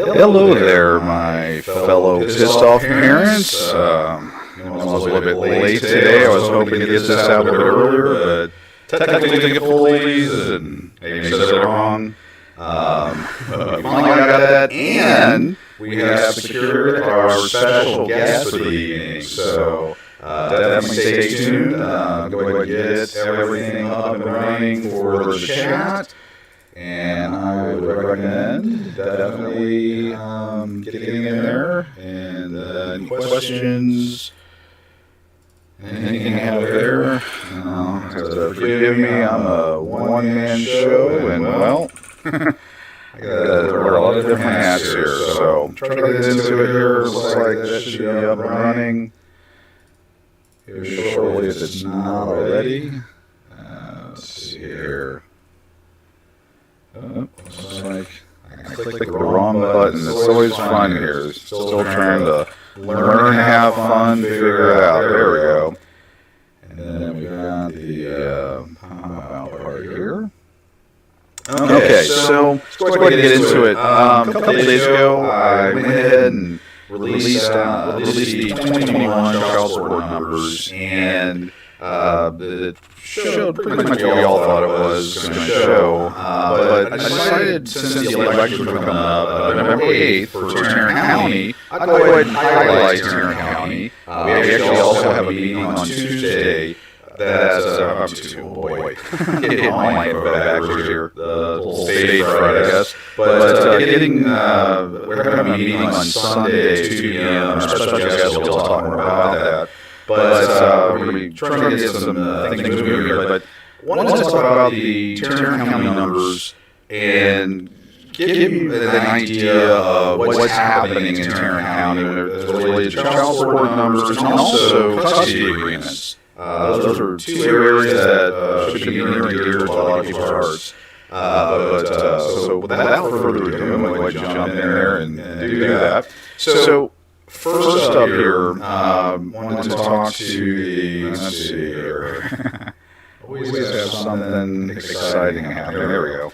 Hello there, my fellow pissed-off parents. I was a little bit late today. I was hoping to get this out a bit earlier, but technical difficulties and maybe said it wrong. We finally got that, and we have secured our special guest for the evening. So definitely stay tuned. Go ahead and get everything up and running for the chat. And I would recommend definitely getting in there. And any questions, anything you have there, forgive me, I'm a one-man show, and well, I got to wear a lot of different hats here. So try to get into it here. Looks like that should be up and running here shortly if it's not already. Let's see here. Oh, looks like I clicked the wrong button. It's always fun here. Still trying to learn, have fun, figure it out. There we go. And then we got the pop-out part here. Okay, so let's go ahead and get into it. A couple of days ago, I went ahead and released the 2021 child support numbers, and it showed pretty much what we all thought it was going to show. But I decided, since the elections were coming up, November 8th for Tarrant County, I'd go ahead and highlight Tarrant County. We actually also have a meeting on Tuesday. That's, oh boy, getting all my info backwards here, the little stage right, I guess. But we're going to have a meeting on Sunday at 2 p.m. Special guest will talk more about that. But we're going to be trying to get some things moving here. But I wanted to talk about the Tarrant County numbers and give you an idea of what's happening in Tarrant County as related to child support numbers and also custody agreements. Those are two areas that should be near and dear to a lot of people's hearts. So without further ado, I'm going to jump in there and do that. So first up here, wanted to talk to the, let's see here. Always have something exciting happening. There we go.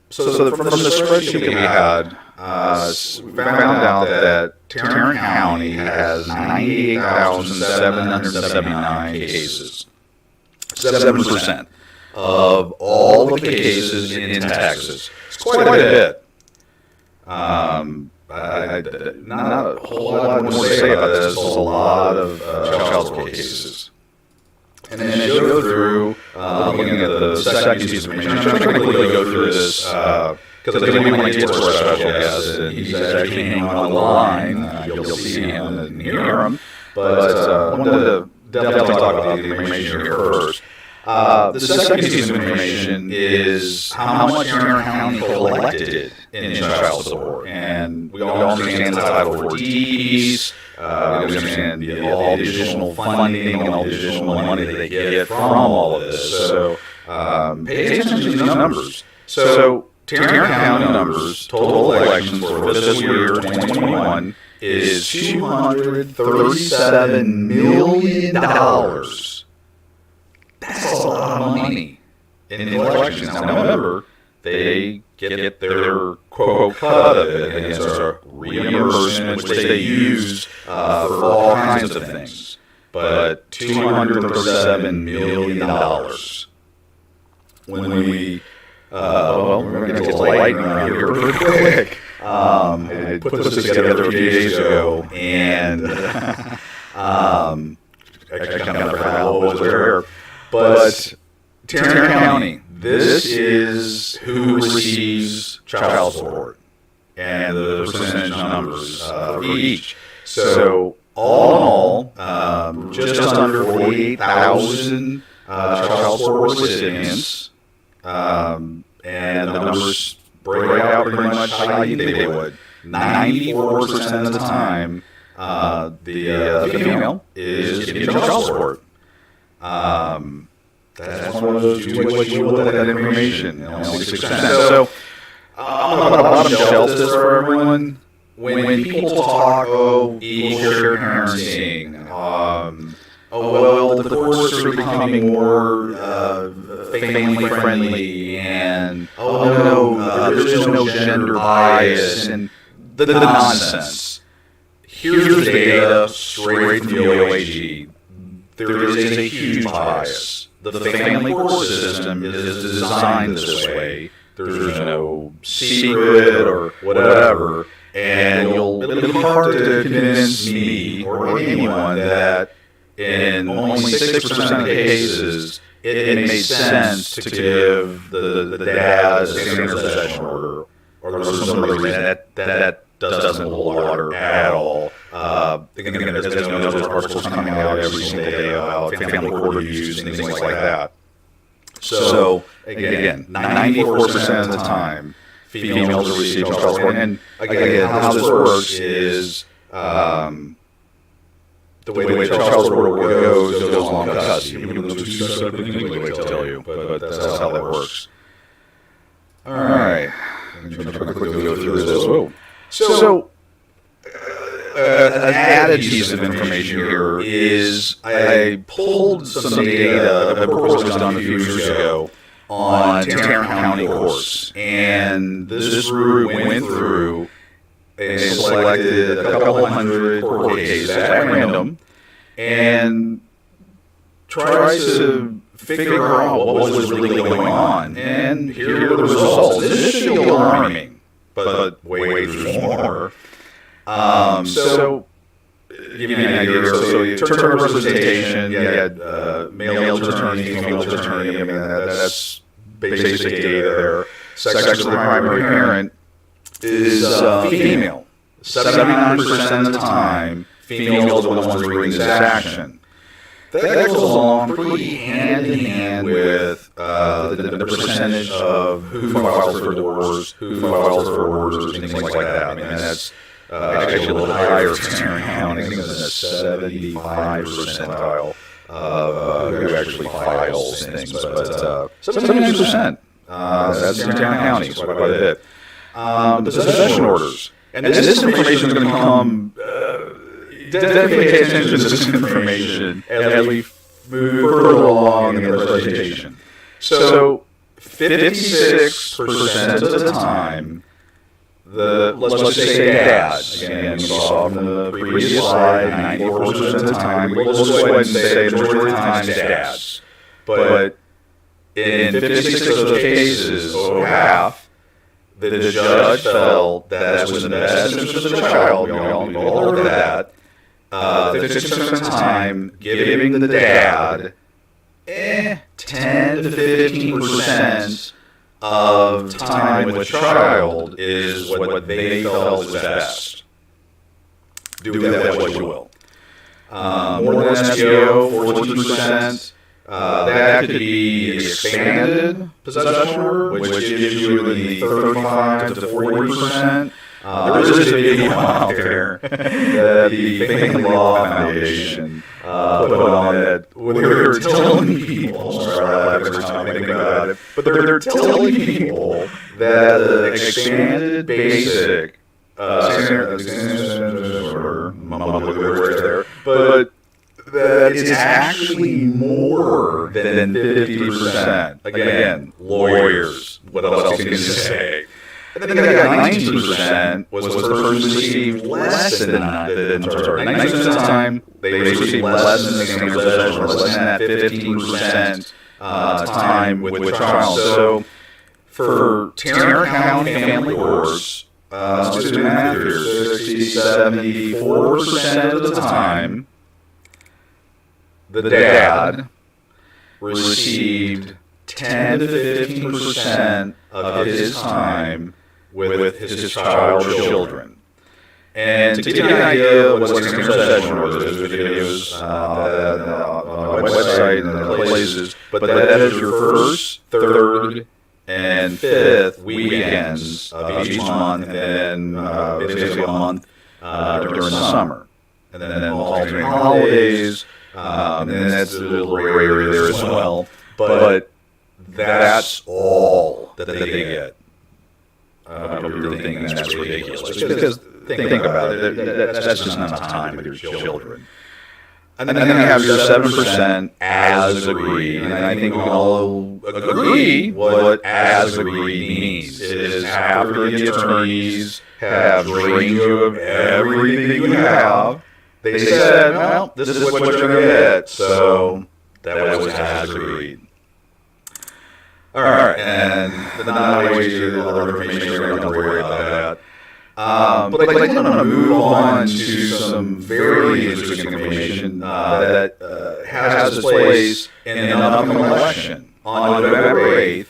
So from the spreadsheet that we had, we found out that Tarrant County has 98,779 cases. 7% of all of the cases in Texas. It's quite a bit. Not a whole lot more to say about this. There's a lot of child support cases. And then as you go through, looking at the second piece of information, I'm going to quickly go through this because I didn't want to get to our special guest, and he's actually hanging on the line. You'll see him and hear him. But I wanted to definitely talk about the information here first. The second piece of information is how much Tarrant County collected in child support. And we all understand the Title 4D piece. We understand all the additional funding and all the additional money that they get from all of this. So pay attention to these numbers. So Tarrant County numbers, total elections for fiscal year 2021 is $237 million. That's a lot of money in elections. Now, remember, they get their quote cut of it against our reimbursement, which they use for all kinds of things. But $237 million. When we, we're going to get to lightning around here pretty quick. I put this together a few days ago, and I kind of forgot how it was there. But Tarrant County, this is who receives child support and the percentage numbers for each. So all in all, just under 48,000 child support recipients, and the numbers break out pretty much how you think they would. 94% of the time, the female is getting child support. That's one of those, do what you will with that information, only 6%. So, I'm going to bottom shelf this for everyone. When people talk, equal share parenting, the courts are becoming more family friendly, and there's no gender bias, and the nonsense. Here's the data straight from the OAG. There is a huge bias. The family court system is designed this way. There's no secret or whatever, and it'll be hard to convince me or anyone that in only 6% of the cases it made sense to give the dad a standard possession order, or there's some other reason that doesn't hold water at all. Again, there's articles coming out every single day about family court abuse and things like that. So, again, 94% of the time, females are receiving child support. And again, how this works is the way child support goes along custody. Even though there's two separate things they tell you, but that's how that works. All right. I'm going to quickly go through this. So an added piece of information here is I pulled some data. A report was done a few years ago on Tarrant County courts, and this group went through and selected a couple hundred court cases at random and tried to figure out what was really going on. And here are the results. This should be alarming, but wait, there's more. So, give you an idea here. So, you turn representation, you had male attorney, female attorney. I mean, that's basic data there. Sex of the primary parent is female. 79% of the time, females are the ones bringing this action. That goes along pretty hand in hand with the percentage of who files for divorce, who files for orders, and things like that. I mean, that's actually a little higher for Tarrant County. I think it's a 75 percentile of who actually files things. But 79%. That's in Tarrant County, quite a bit. The possession orders. And this information is going to come... definitely pay attention to this information as we move further along in the presentation. So, 56% of the time, let's just say dads. Again, we saw from the previous slide, 94% of the time. Let's go ahead and say the majority of the time dads. But in 56 of those cases, over half, the judge felt that was in the best interest of the child. We all heard of that. 50% of the time, giving the dad 10 to 15% of time with the child is what they felt was best. Do with that what you will. More than SEO, 14%. That could be expanded possession order, which gives you the 35 to 40%. There is a video out there that the Family Law Foundation put on that when they're telling people, sorry, I laugh every time I think about it, but they're telling people that the expanded basic but that it's actually more than 50%. Again, lawyers, what else can you say? I think 19% was the person received less than 90% of the time they received less than the standard possession, or less than that 15% time with child. So for Tarrant County family courts, let's do the math here, 74% of the time, the dad received 10 to 15% of his time with his child or children. And to give you an idea of what standard possession order is, videos on my website and other places, but that is your first, third, and fifth weekends of each month, and then basically a month during the summer. And then alternating holidays, and then that's a little gray area there as well. But that's all that they get. You're thinking that's ridiculous. Because think about it, that's just not enough time with your children. And then you have your 7% as agreed. And I think we can all agree what as agreed means. It is after the attorneys have drained you of everything you have, they said, well, this is what you're going to get. So that was as agreed. All right, and not always the other information, we're not going to worry about that. But I want to move on to some very interesting information that has its place in an upcoming election. On November 8th,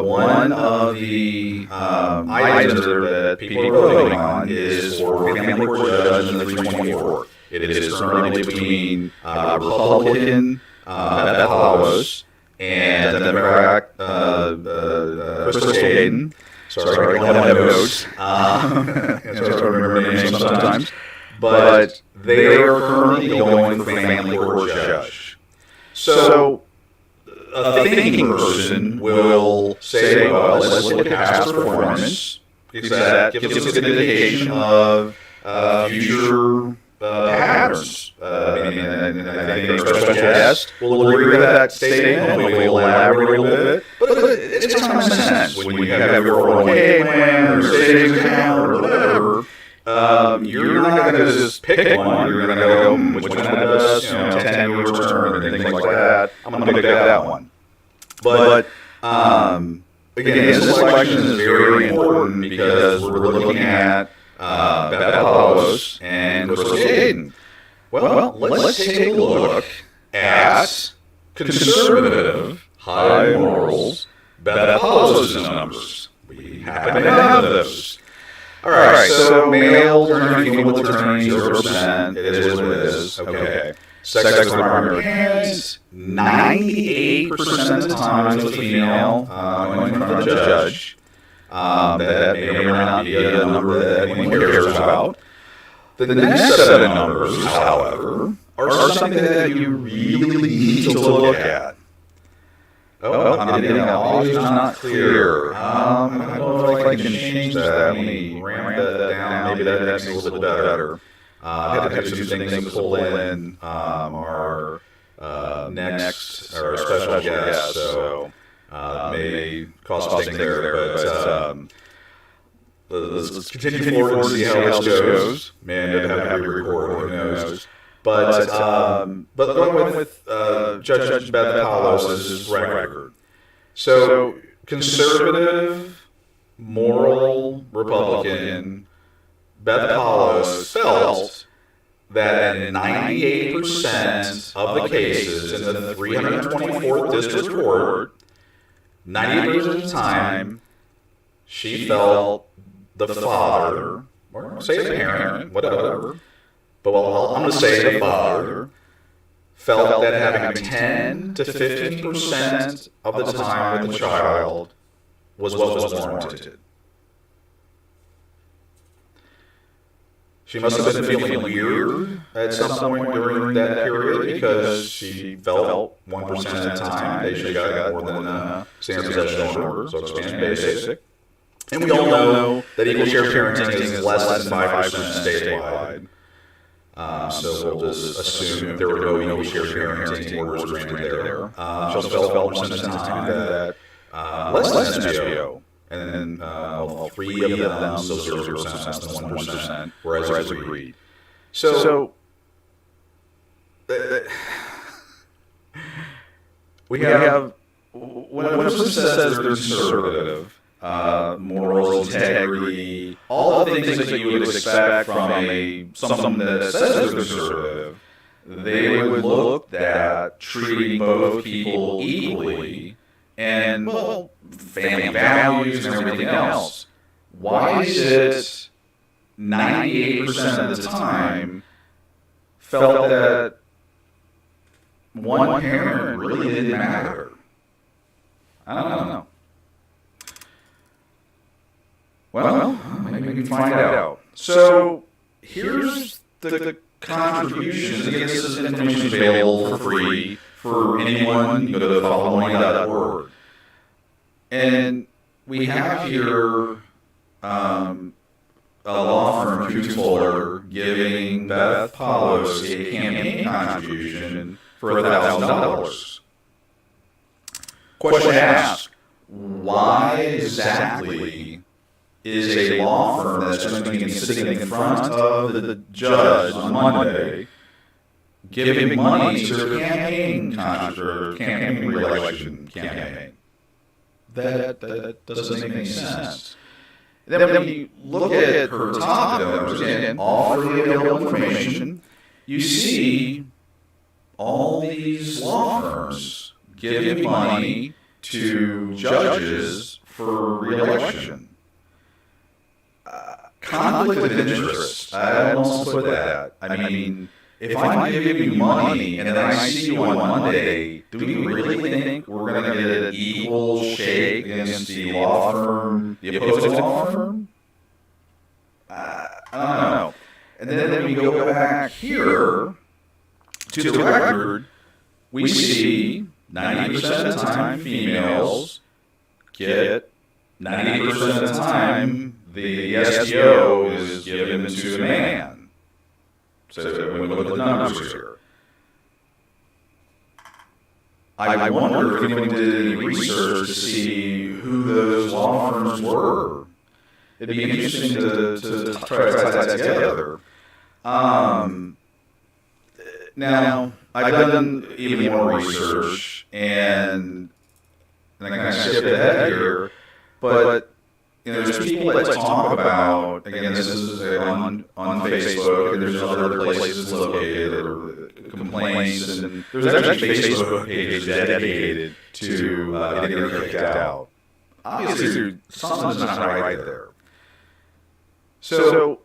one of the items that people are voting on is for family court judge in the 324. It is currently between Republican Beth Hollis and Democrat Crystal Hayden. Sorry, I don't have notes. It's hard to remember names sometimes. But they are currently going for family court judge. So a thinking person will say, well, let's look at past performance, because that gives us an indication of future patterns. I think our special guest will agree with that statement. We will elaborate a little bit. But it's common sense when you have your 401k plan or savings account or whatever. You're not going to just pick one. You're going to go, which one had the best 10-year return and things like that. I'm going to pick that one. But again, this election is very important because we're looking at Beth Hollis and Crystal Hayden. Well, let's take a look at conservative, high morals Beth Hollis' numbers. We happen to have those. All right, so male attorney, female attorney, 0%. It is what it is. Okay. Sex with primary parents, 98% of the time with a female going in front of the judge. That may or may not be a number that anyone cares about. The next set of numbers, however, are something that you really need to look at. Oh, I'm getting an audio is not clear. I don't know if I can change that. Let me ramp that down. Maybe that makes it a little bit better. I have to do some things to pull in our next, our special guest, so may cause some things there, but let's continue forward and see how this goes. Man, did have to re-record, who knows. But going with Judge Beth Hollis' record. So, conservative, moral Republican Beth Hollis felt that in 98% of the cases in the 324th District Court, 98% of the time, she felt the father, or say the parent, whatever, but I'm going to say the father, felt that having 10 to 15% of the time with the child was what was warranted. She must have been feeling weird at some point during that period because she felt 1% of the time they should have got more than standard possession order, so expand basic. And we all know that equal share parenting is less than 5% statewide. So we'll just assume there were no equal share parenting orders granted there. She also felt 1% of the time that less than SBO. And then 3 of them, so 0%, less than 1%, whereas agreed. So we have, when a person says they're conservative, morals, integrity, all the things that you would expect from someone that says they're conservative, they would look at treating both people equally and, well, family values and everything else. Why is it 98% of the time felt that one parent really didn't matter? I don't know. Well, maybe we can find out. So here's the contributions. Again, this information is available for free for anyone. You go to followmoney.org. And we have here a a law firm, Coons Fuller, giving Beth Palos a campaign contribution for $1,000. Question asked, why exactly is a law firm that's going to be sitting in front of the judge on Monday giving money to their campaign re-election campaign? That doesn't make any sense. And then when you look at her top donors, again, all freely available information, you see all these law firms giving money to judges for re-election. Conflict of interest. I don't know put that. I mean, if I'm giving you money and then I see you on Monday, do we really think we're going to get an equal shake against the law firm, the opposing law firm? I don't know. And then we go back here to the record, we see 90% of the time females get 90% of the time the SEO is given to a man. So when we look at the numbers here, I wonder if anyone did any research to see who those law firms were. It'd be interesting to try to tie that together. Now, I've done even more research, and I kind of skipped ahead here, but there's people that talk about, again, this is on Facebook, and there's other places located, or complaints, and there's actually Facebook pages dedicated to getting her kicked out. Obviously, something's not right there. So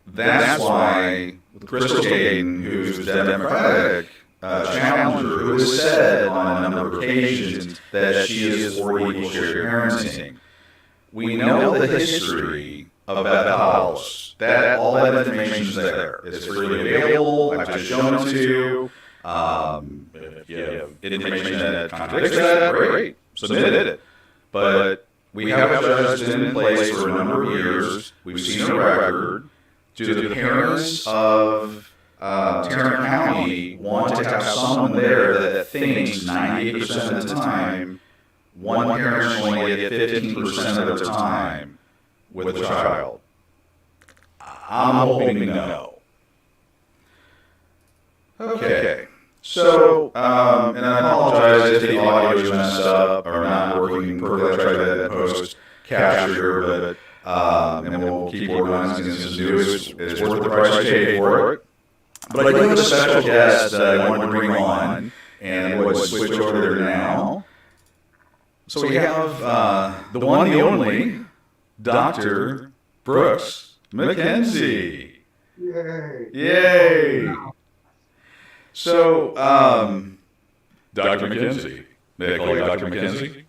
that's why with Crystal Gaten, who's a Democratic challenger, who has said on a number of occasions that she is for equal share parenting, we know the history of Beth Palos. All that information is there. It's freely available. I've just shown it to you. If you have information that contradicts that, great, submit it. But we have a judge in place for a number of years. We've seen a record. Do the parents of Tarrant County want to have someone there that thinks 98% of the time one parent should only get 15% of their time with a child? I'm hoping no. Okay. So, and I apologize if the audio is messed up or not working perfectly. I tried that post capture, but and we'll keep organizing this as new. It's worth the price you pay for it. But I do have a special guest that I wanted to bring on, and we'll switch over there now. So we have the one, the only, Dr. Brooks McKenzie. Yay! Yay! So, Dr. McKenzie. May I call you Dr. McKenzie?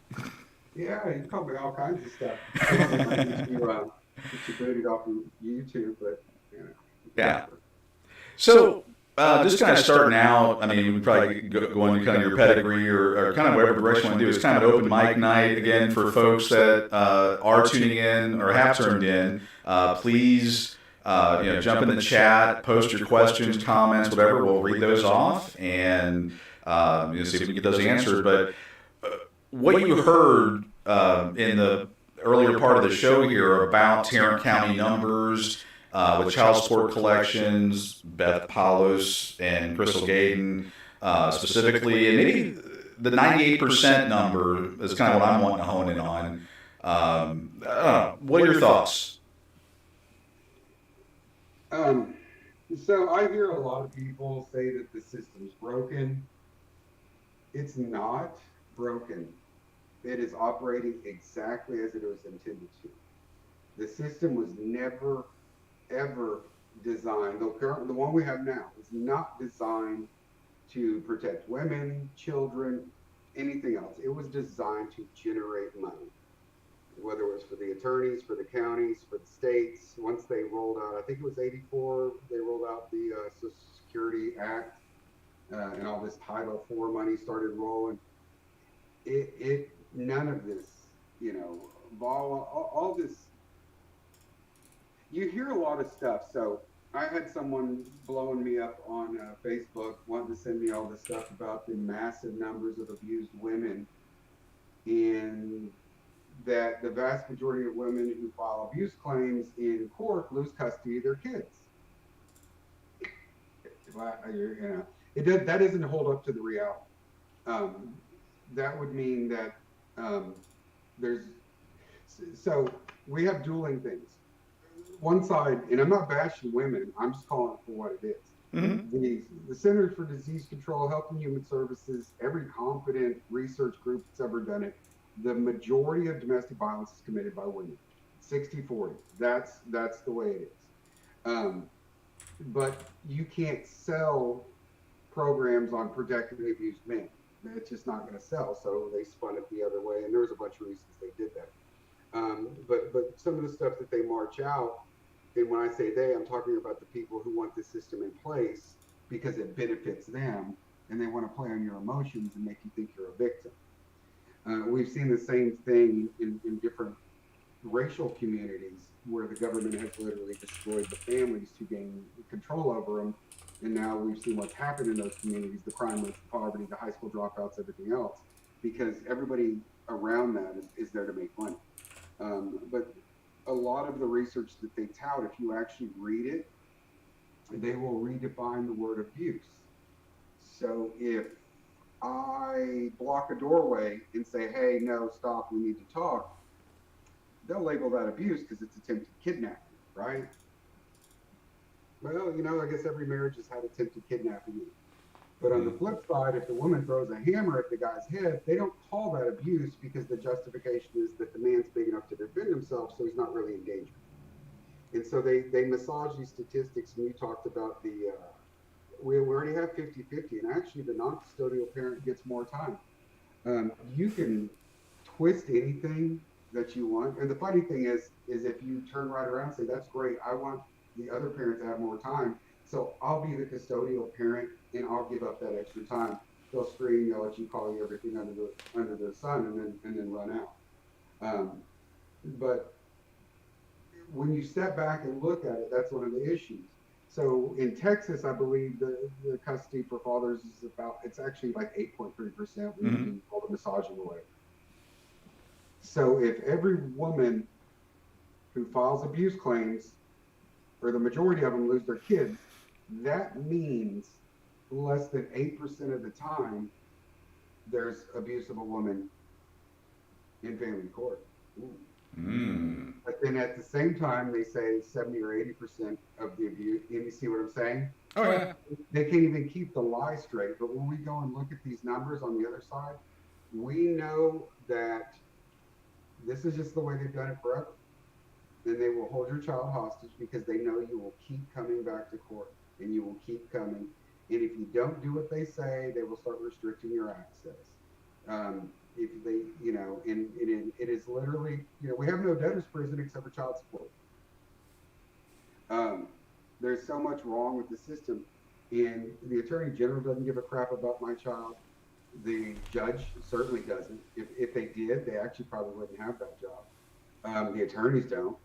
Yeah, you call me all kinds of stuff. I don't know if you booted off of YouTube, but yeah. So, just kind of starting out, I mean, we probably go into kind of your pedigree or kind of whatever direction you want to do. It's kind of open mic night again for folks that are tuning in or have turned in. Please, jump in the chat, post your questions, comments, whatever. We'll read those off and see if we can get those answered. But what you heard in the earlier part of the show here about Tarrant County numbers, with child support collections, Beth Palos and Crystal Gaten specifically, and maybe the 98% number is kind of what I'm wanting to hone in on. I don't know. What are your thoughts? So I hear a lot of people say that the system's broken. It's not broken. It is operating exactly as it was intended to. The system was never ever designed, the one we have now is not designed to protect women, children, anything else. It was designed to generate money, whether it was for the attorneys, for the counties, for the states. Once they rolled out, I think it was 84, they rolled out the Social Security Act, and all this Title IV money started rolling. None of this, all this, you hear a lot of stuff. So I had someone blowing me up on Facebook wanting to send me all this stuff about the massive numbers of abused women, and that the vast majority of women who file abuse claims in court lose custody of their kids. It does, that doesn't hold up to the reality. Um, that would mean that there's so we have dueling things. One side, and I'm not bashing women, I'm just calling it for what it is. Mm-hmm. The Centers for Disease Control, Health and Human Services, every competent research group that's ever done it, the majority of domestic violence is committed by women. 60-40. That's the way it is. Um, but you can't sell programs on protecting abused men. It's just not going to sell. So they spun it the other way, and there's a bunch of reasons they did that. But some of the stuff that they march out, and when I say they, I'm talking about the people who want this system in place because it benefits them, and they want to play on your emotions and make you think you're a victim. We've seen the same thing in different racial communities where the government has literally destroyed the families to gain control over them. And now we've seen what's happened in those communities, the crime rates, the poverty, the high school dropouts, everything else, because everybody around that is there to make money. But a lot of the research that they tout, if you actually read it, they will redefine the word abuse. So if I block a doorway and say, hey, no, stop, we need to talk, they'll label that abuse because it's attempted kidnapping, right? Well, I guess every marriage has had attempted kidnapping. But on the flip side, if the woman throws a hammer at the guy's head, they don't call that abuse because the justification is that the man's big enough to defend himself, so he's not really in danger. And so they massage these statistics. And we talked about we already have 50-50, and actually the non-custodial parent gets more time. You can twist anything that you want. And the funny thing is if you turn right around and say, that's great, I want the other parent to have more time, so I'll be the custodial parent and I'll give up that extra time. They'll scream, yell at you, call you everything under the sun, and then run out. But when you step back and look at it, that's one of the issues. So in Texas, I believe the custody for fathers is it's actually like 8.3% when you do all the massaging away. So if every woman who files abuse claims, or the majority of them, lose their kids, that means less than 8% of the time there's abuse of a woman in family court. But then at the same time, they say 70 or 80% of the abuse. You see what I'm saying? Oh, yeah. They can't even keep the lie straight. But when we go and look at these numbers on the other side, we know that this is just the way they've done it forever. And they will hold your child hostage because they know you will keep coming back to court, and you will keep coming. And if you don't do what they say, they will start restricting your access. If they, and it is literally, we have no debtor's prison except for child support. There's so much wrong with the system, and the attorney general doesn't give a crap about my child. The judge certainly doesn't. If they did, they actually probably wouldn't have that job. The attorneys don't.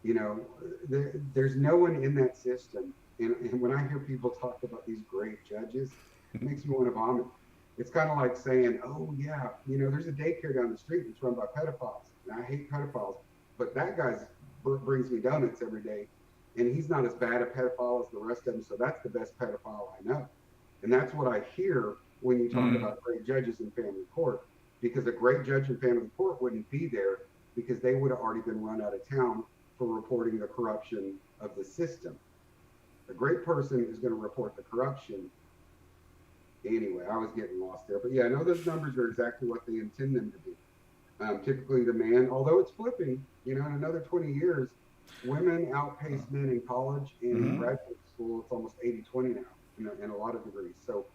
There's no one in that system. And when I hear people talk about these great judges, it makes me want to vomit. It's kind of like saying, oh, yeah, there's a daycare down the street that's run by pedophiles. And I hate pedophiles, but that guy brings me donuts every day. And he's not as bad a pedophile as the rest of them. So that's the best pedophile I know. And that's what I hear when you talk about great judges in family court, because a great judge in family court wouldn't be there because they would have already been run out of town for reporting the corruption of the system. A great person is going to report the corruption. Anyway, I was getting lost there. But yeah, I know those numbers are exactly what they intend them to be. Typically the man, although it's flipping, in another 20 years, women outpace men in college and in graduate school. It's almost 80-20 now in a lot of degrees. So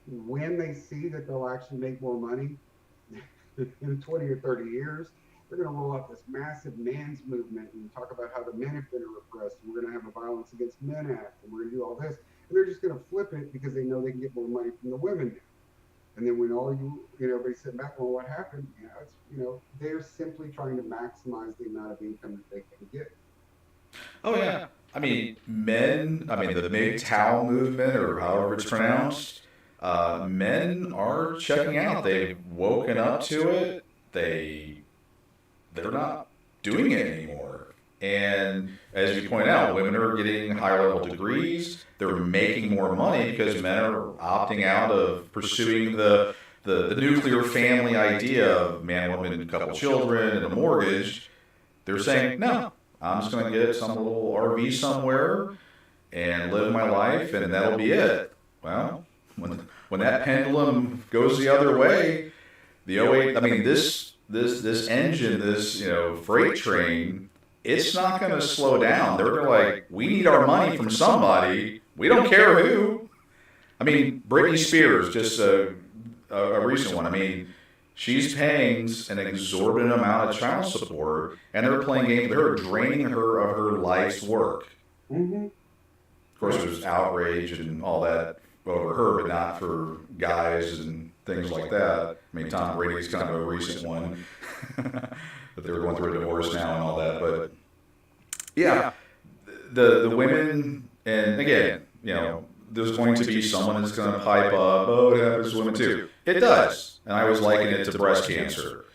when they see that they'll actually make more money in 20 or 30 years, they're going to roll out this massive man's movement and talk about how the men have been repressed. And we're going to have a Violence Against Men Act, and we're going to do all this. And they're just going to flip it because they know they can get more money from the women now. And then when everybody's sitting back, well, what happened? They're simply trying to maximize the amount of income that they can get. Oh yeah. I mean, men. I mean, the MGTOW movement, or however it's pronounced. Men are checking out. They've woken up to it. They're not doing it anymore. And as you point out, women are getting higher level degrees. They're making more money because men are opting out of pursuing the nuclear family idea of man, woman, couple children, and a mortgage. They're saying, no, I'm just going to get some little RV somewhere and live my life, and that'll be it. Well, when that pendulum goes the other way, the '08. I mean, this engine, this freight train, it's not going to slow down. They're going to like, we need our money from somebody. We don't care who. I mean, Britney Spears, just a recent one. I mean, she's paying an exorbitant amount of child support, and they're playing games. They're draining her of her life's work. Mm-hmm. Of course, there's outrage and all that over her, but not for guys and things like that. I mean, Tom Brady's kind of a recent one that they're going through a divorce now and all that. But yeah, the women, and again, there's going to be someone that's going to pipe up, oh, it happens to women too. It does, and I always liken it to breast cancer.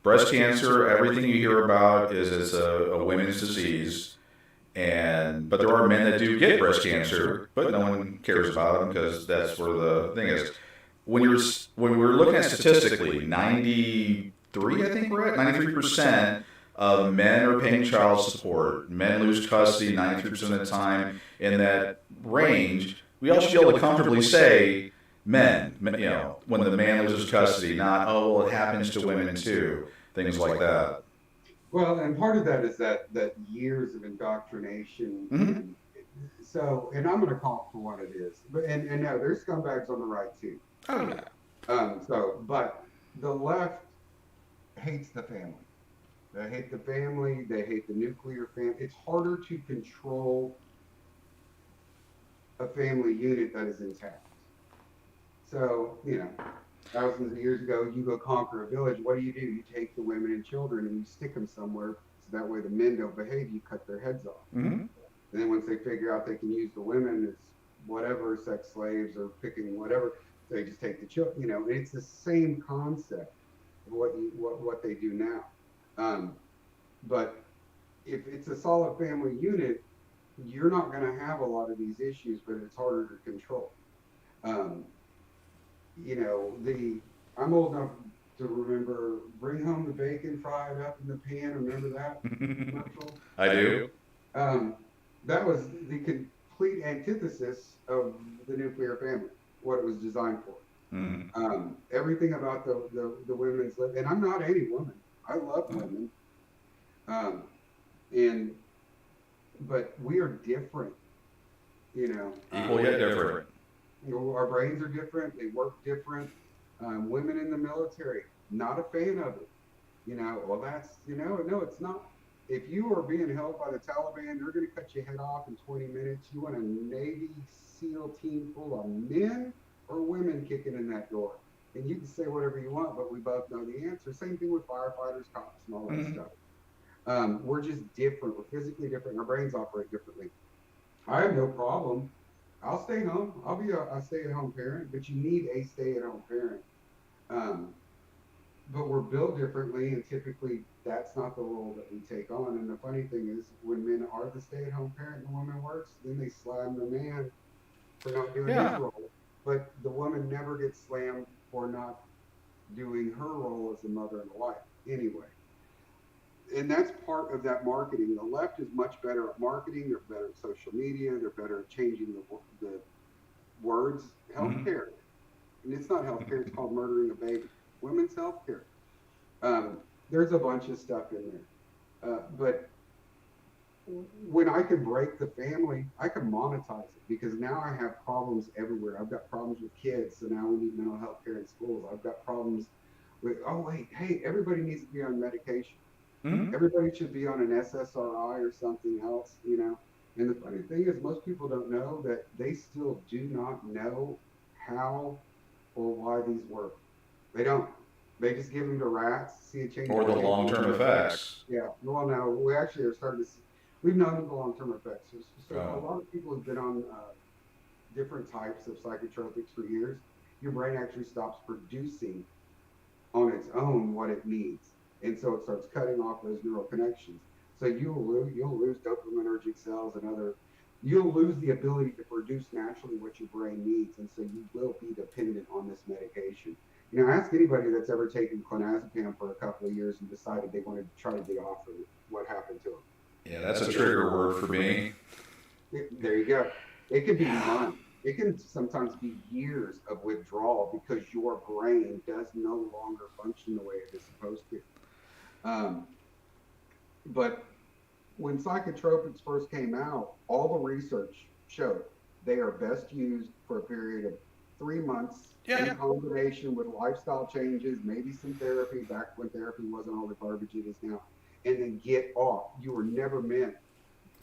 Breast cancer, everything you hear about is it's a women's disease. But there are men that do get breast cancer, but no one cares about them because that's where the thing is. When we're looking at statistically, 93, I think we're at 93% of men are paying child support. Men lose custody 93% of the time. In that range, we all should be able to comfortably say men. When the man loses custody, not well, it happens to women too. Things like that. Well, and part of that is that years of indoctrination. Mm-hmm. And I'm going to call it for what it is. And no, there's scumbags on the right too. Oh yeah. But the left hates the family. They hate the family. They hate the nuclear family. It's harder to control a family unit that is intact. So, thousands of years ago, you go conquer a village. What do? You take the women and children and you stick them somewhere so that way the men don't behave. You cut their heads off. Mm-hmm. And then once they figure out they can use the women as whatever, sex slaves or picking whatever, they just take the children. And it's the same concept of what they do now. But if it's a solid family unit, you're not going to have a lot of these issues, but it's harder to control. I'm old enough to remember Bring Home the Bacon Fried Up in the Pan. Remember that commercial? I do. That was the complete antithesis of the nuclear family, what it was designed for. Mm-hmm. Everything about the women's life, and I'm not any woman. I love women. But we are different, Equal yet different. Our brains are different. They work different. Women in the military, not a fan of it. Well, that's, no, it's not. If you are being held by the Taliban, they're going to cut your head off in 20 minutes. You want a Navy SEAL team full of men or women kicking in that door? And you can say whatever you want, but we both know the answer. Same thing with firefighters, cops, and all that stuff. We're just different. We're physically different. Our brains operate differently. I have no problem. I'll stay home. I'll be a stay-at-home parent, but you need a stay-at-home parent. But we're built differently, and typically that's not the role that we take on. And the funny thing is, when men are the stay-at-home parent and the woman works, then they slam the man for not doing his role. But the woman never gets slammed for not doing her role as a mother and a wife anyway. And that's part of that marketing. The left is much better at marketing. They're better at social media. They're better at changing the words. Healthcare. And it's not healthcare. It's called murdering a baby. Women's healthcare. There's a bunch of stuff in there. But when I can break the family, I can monetize it because now I have problems everywhere. I've got problems with kids. So now we need mental health care in schools. I've got problems with, everybody needs to be on medication. Mm-hmm. Everybody should be on an SSRI or something else, And the funny thing is, most people don't know that they still do not know how or why these work. They don't. They just give them to rats, see a change. Or the long-term effects. Yeah. Well, no, we actually are starting to see. we've known the long-term effects. So a Oh. lot of people have been on different types of psychotropics for years. Your brain actually stops producing on its own what it needs, and so it starts cutting off those neural connections. So you'll lose dopaminergic cells and other. You'll lose the ability to produce naturally what your brain needs, and so you will be dependent on this medication. Ask anybody that's ever taken clonazepam for a couple of years and decided they wanted to try to get off of it. What happened to them? Yeah, that's a trigger word for me. There you go. It can be months. It can sometimes be years of withdrawal because your brain does no longer function the way it is supposed to. Um, but when psychotropics first came out, all the research showed they are best used for a period of 3 months in combination with lifestyle changes, maybe some therapy back when therapy wasn't all the garbage it is now, and then get off. You were never meant,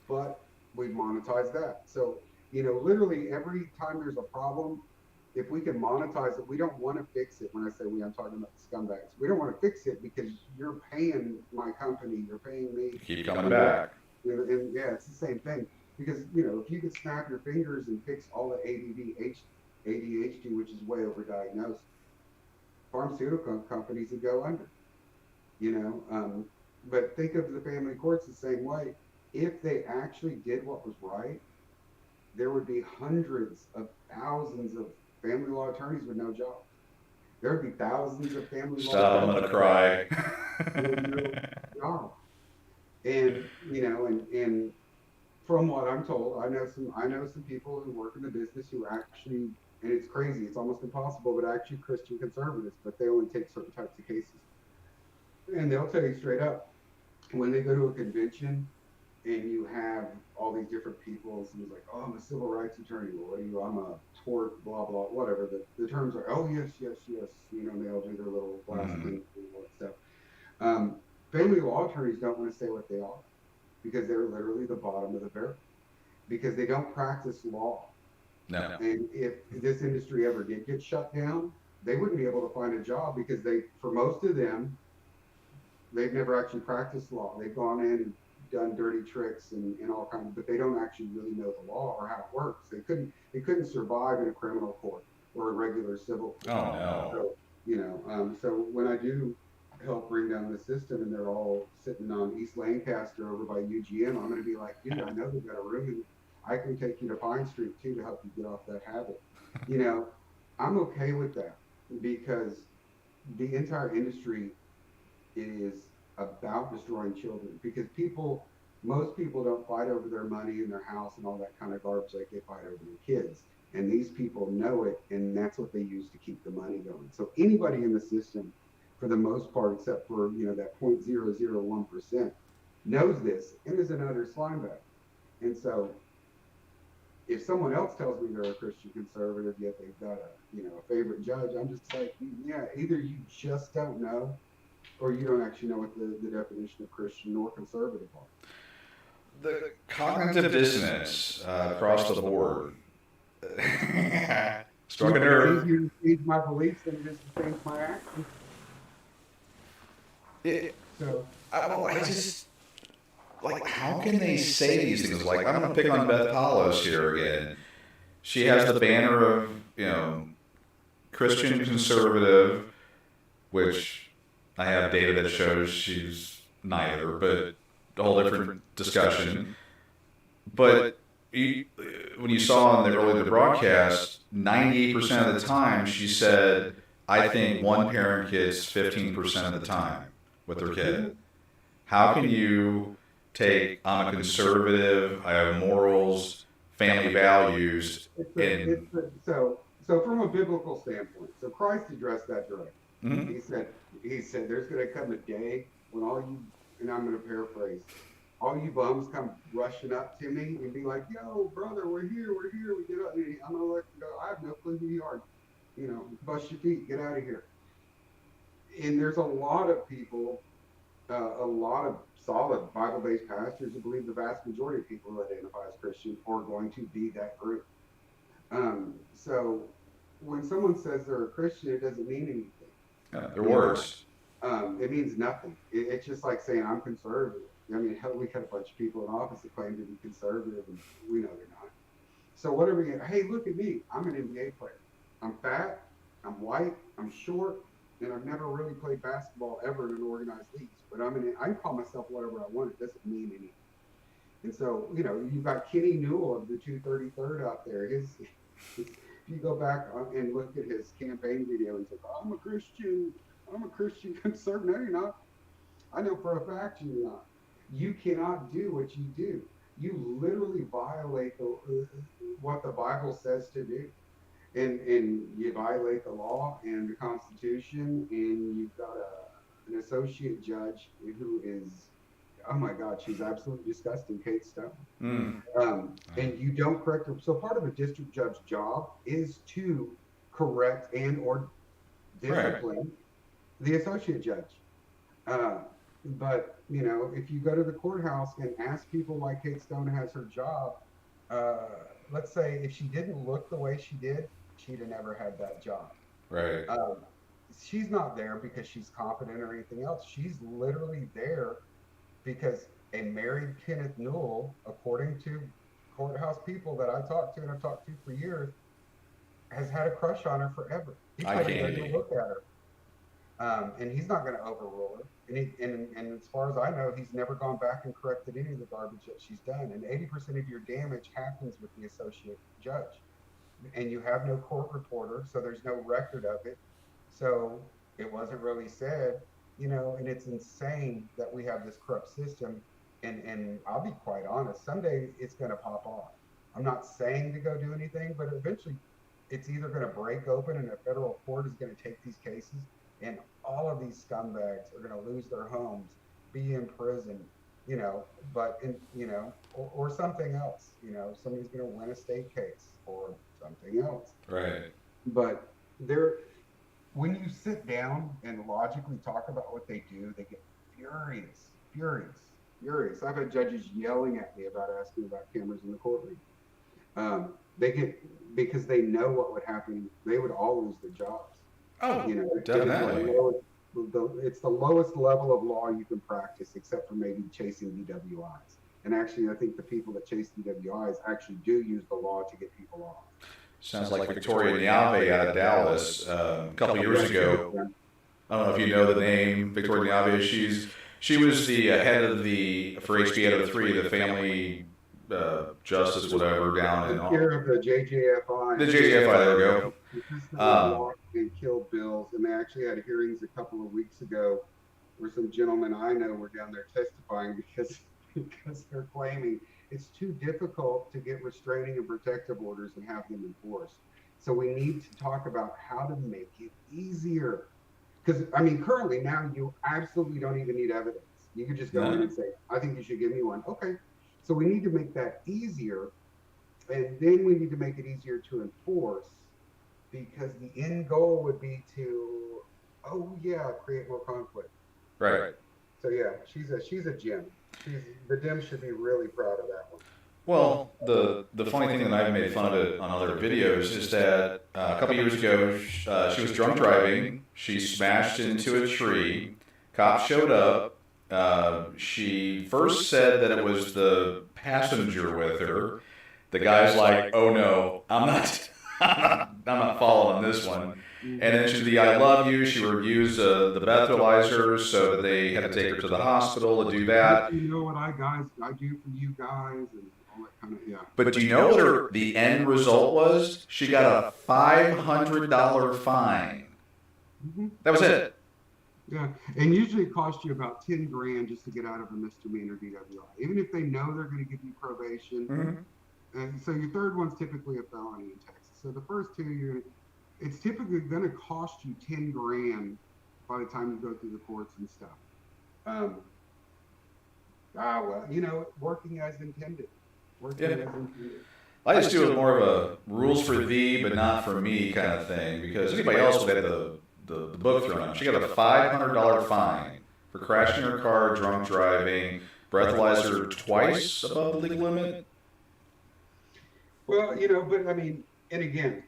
but we monetize that. So, literally every time there's a problem, if we can monetize it, we don't want to fix it. When I say we, I'm talking about the scumbags. We don't want to fix it because you're paying my company, you're paying me. Keep coming back. And yeah, it's the same thing. Because, if you could snap your fingers and fix all the ADHD, which is way overdiagnosed, pharmaceutical companies would go under, you know. But think of the family courts the same way. If they actually did what was right, there would be hundreds of thousands of family law attorneys with no job. There would be thousands of family law Stop, I'm gonna cry. with no job. And and from what I'm told, I know some people who work in the business who actually, and it's crazy, it's almost impossible, but actually Christian conservatives, but they only take certain types of cases. And they'll tell you straight up, when they go to a convention and you have all these different people, and someone's like, oh, I'm a civil rights attorney. Well, what are you? I'm a tort, blah, blah, whatever. The terms are, oh, yes, yes, yes. And they all do their little blasphemy and all that stuff. Family law attorneys don't want to say what they are because they're literally the bottom of the barrel because they don't practice law. No. And if this industry ever did get shut down, they wouldn't be able to find a job because for most of them, they've never actually practiced law. They've gone in and done dirty tricks and all kinds of, but they don't actually really know the law or how it works. They couldn't survive in a criminal court or a regular civil court. Oh no. So, so when I do help bring down the system and they're all sitting on East Lancaster over by UGM, I'm going to be like, dude, I know they've got a room and I can take you to Pine Street too to help you get off that habit. I'm okay with that because the entire industry is about destroying children because most people don't fight over their money and their house and all that kind of garbage like they fight over their kids. And these people know it, and that's what they use to keep the money going. So anybody in the system, for the most part, except for that 0.001%, knows this and is an utter slimebag. And so if someone else tells me they're a Christian conservative, yet they've got a favorite judge, I'm just like, yeah, either you just don't know or you don't actually know what the definition of Christian or conservative are. The cognitive dissonance across the board. Struck a nerve. It's easier to change my beliefs than it is to change my actions. I just like, how can they say these things? Like, I'm gonna pick on Beth Palos here again. She has the banner of Christian conservative, which I have data that shows she's neither, but a whole different discussion. But when you saw in the earlier broadcast, 98% of the time she said, I think one parent gets 15% of the time with their kid. How can you take, I'm a conservative, I have morals, family values, so from a biblical standpoint, so Christ addressed that directly. Mm-hmm. He said, there's going to come a day when all you, and I'm going to paraphrase, all you bums come rushing up to me and be like, yo, brother, we're here, we get up. And I'm going to let you go. I have no clue who you are. Bust your feet, get out of here. And there's a lot of people, a lot of solid Bible-based pastors who believe the vast majority of people who identify as Christian are going to be that group. So when someone says they're a Christian, it doesn't mean anything. They're words. It means nothing. It's just like saying I'm conservative. I mean, hell, we had a bunch of people in office that claimed to be conservative, and we know they're not. So whatever you, hey, look at me. I'm an NBA player. I'm fat, I'm white, I'm short, and I've never really played basketball ever in an organized leagues. But I can call myself whatever I want. It doesn't mean anything. And so, you've got Kenny Newell of the 233rd out there. If you go back and look at his campaign video, he's like, oh, I'm a Christian. I'm a Christian conservative. No, you're not. I know for a fact you're not. You cannot do what you do. You literally violate what the Bible says to do. And you violate the law and the Constitution, and you've got an associate judge who is, oh my God, she's absolutely disgusting, Kate Stone. And you don't correct her. So part of a district judge's job is to correct and or discipline the associate judge. But if you go to the courthouse and ask people why Kate Stone has her job, let's say if she didn't look the way she did, she'd have never had that job. Right. She's not there because she's competent or anything else. She's literally there because a married Kenneth Newell, according to courthouse people that I talked to and I've talked to for years, has had a crush on her forever. He I can't can't. even look at her. And he's not going to overrule her. And as far as I know, he's never gone back and corrected any of the garbage that she's done. And 80% of your damage happens with the associate judge. And you have no court reporter, so there's no record of it. So it wasn't really said, and it's insane that we have this corrupt system. And I'll be quite honest, someday it's going to pop off. I'm not saying to go do anything, but eventually it's either going to break open and a federal court is going to take these cases, and all of these scumbags are going to lose their homes, be in prison, or something else. Somebody's going to win a state case or something else. Right. But when you sit down and logically talk about what they do, they get furious. I've had judges yelling at me about asking about cameras in the courtroom. They get, because they know what would happen. They would all lose their jobs. Oh, definitely. It's the lowest level of law you can practice, except for maybe chasing DWIs. And actually, I think the people that chase DWIs actually do use the law to get people off. Sounds like Victoria Niave out of Dallas a couple years ago. I don't know if you know the name, Victoria Niave. She was the head of for HB 803, the family justice, whatever, down in care of the JJFI. The JJFI, there we go. And killed bills, and they actually had hearings a couple of weeks ago where some gentlemen I know were down there testifying because they're claiming it's too difficult to get restraining and protective orders and have them enforced. So we need to talk about how to make it easier. Because, currently now you absolutely don't even need evidence. You can just go in and say, I think you should give me one. Okay. So we need to make that easier. And then we need to make it easier to enforce, because the end goal would be to, create more conflict. Right. So yeah, she's a gem. The Dems should be really proud of that one. Well, the funny thing that I've made fun of it on other videos is that a couple years ago, she was drunk driving. She smashed into a tree. Cops showed up. She first said that it was the passenger with her. The guy's like, "Oh no, I'm not following this one." And then she did the "I love you." She reviews the breathalyzers, so that they had to take her to the hospital to do that. You know what I do for you guys, and all that kind of, yeah. But do you know what the end result was? She got a $500 fine. Mm-hmm. That was it. Yeah, and usually it costs you about $10,000 just to get out of a misdemeanor DWI, even if they know they're going to give you probation. Mm-hmm. And so your third one's typically a felony in Texas. So the first two, it's typically going to cost you $10,000 by the time you go through the courts and stuff. Working as intended. I just do it more of a rules for thee, but not for me kind of thing, because anybody else would have the book thrown out. She got a $500 fine for crashing her car, drunk driving, breathalyzer twice above the legal limit. Well, and again,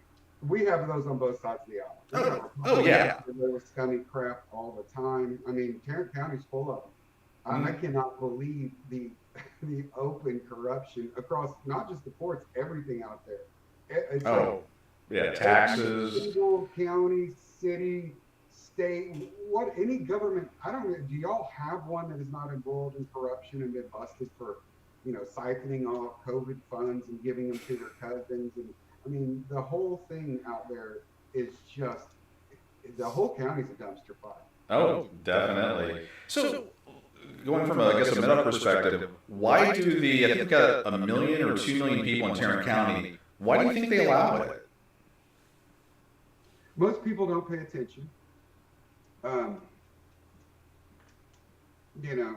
we have those on both sides of the aisle. Oh yeah. Those scummy crap all the time. Tarrant County's full of I cannot believe the the open corruption across not just the courts, everything out there. It's like Oh, yeah, every taxes. single county, city, state, what any government. I don't know. Do y'all have one that is not involved in corruption and been busted for, siphoning off COVID funds and giving them to their cousins? And I mean, the whole thing out there is just the whole county's a dumpster fire. Oh, definitely. So, going from, I guess, a medical perspective, why do I think, a million or 2 million people in Tarrant County, why do you think they allow it? Most people don't pay attention. Um, you know,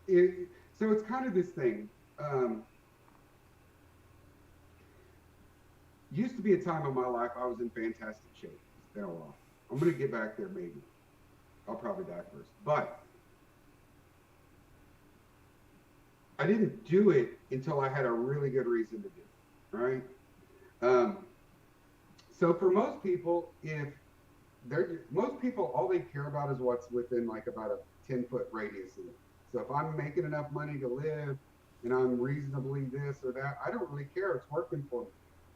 it, so it's kind of this thing. Used to be a time in my life I was in fantastic shape. It's been a while. I'm gonna get back there maybe. I'll probably die first. But I didn't do it until I had a really good reason to do it. Right? Um, so for most people, if most people all they care about is what's within like about a 10-foot radius of them. So if I'm making enough money to live and I'm reasonably this or that, I don't really care. It's working for me.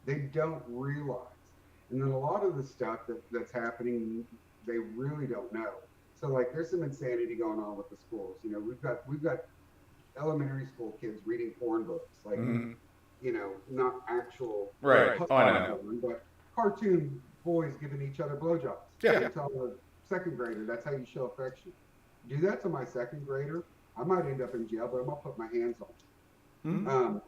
They don't realize. And then a lot of the stuff that's happening, they really don't know. So like there's some insanity going on with the schools. We've got elementary school kids reading porn books, like not actual Right. Oh, I know. porn, but cartoon boys giving each other blowjobs. Yeah. They tell a second grader that's how you show affection. Do that to my second grader, I might end up in jail, but I'm gonna put my hands on him.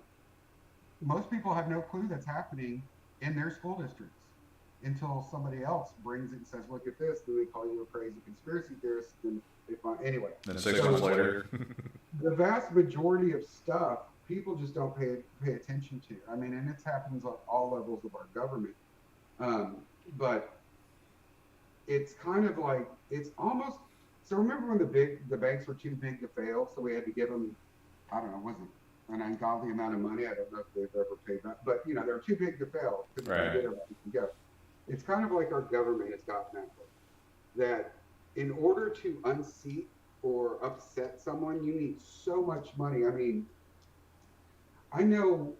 Most people have no clue that's happening in their school districts until somebody else brings it and says, "Look at this." Then they call you a crazy conspiracy theorist. And they find anyway. Then 6 months later. The vast majority of stuff people just don't pay attention to. I mean, and it happens on all levels of our government. But it's kind of like it's almost. So remember when the banks were too big to fail, so we had to give them, I don't know, was it an ungodly amount of money? I don't know if they've ever paid that, but they're too big to fail because Right. go. It's kind of like our government has gotten that way. That in order to unseat or upset someone, you need so much money. I mean, I know.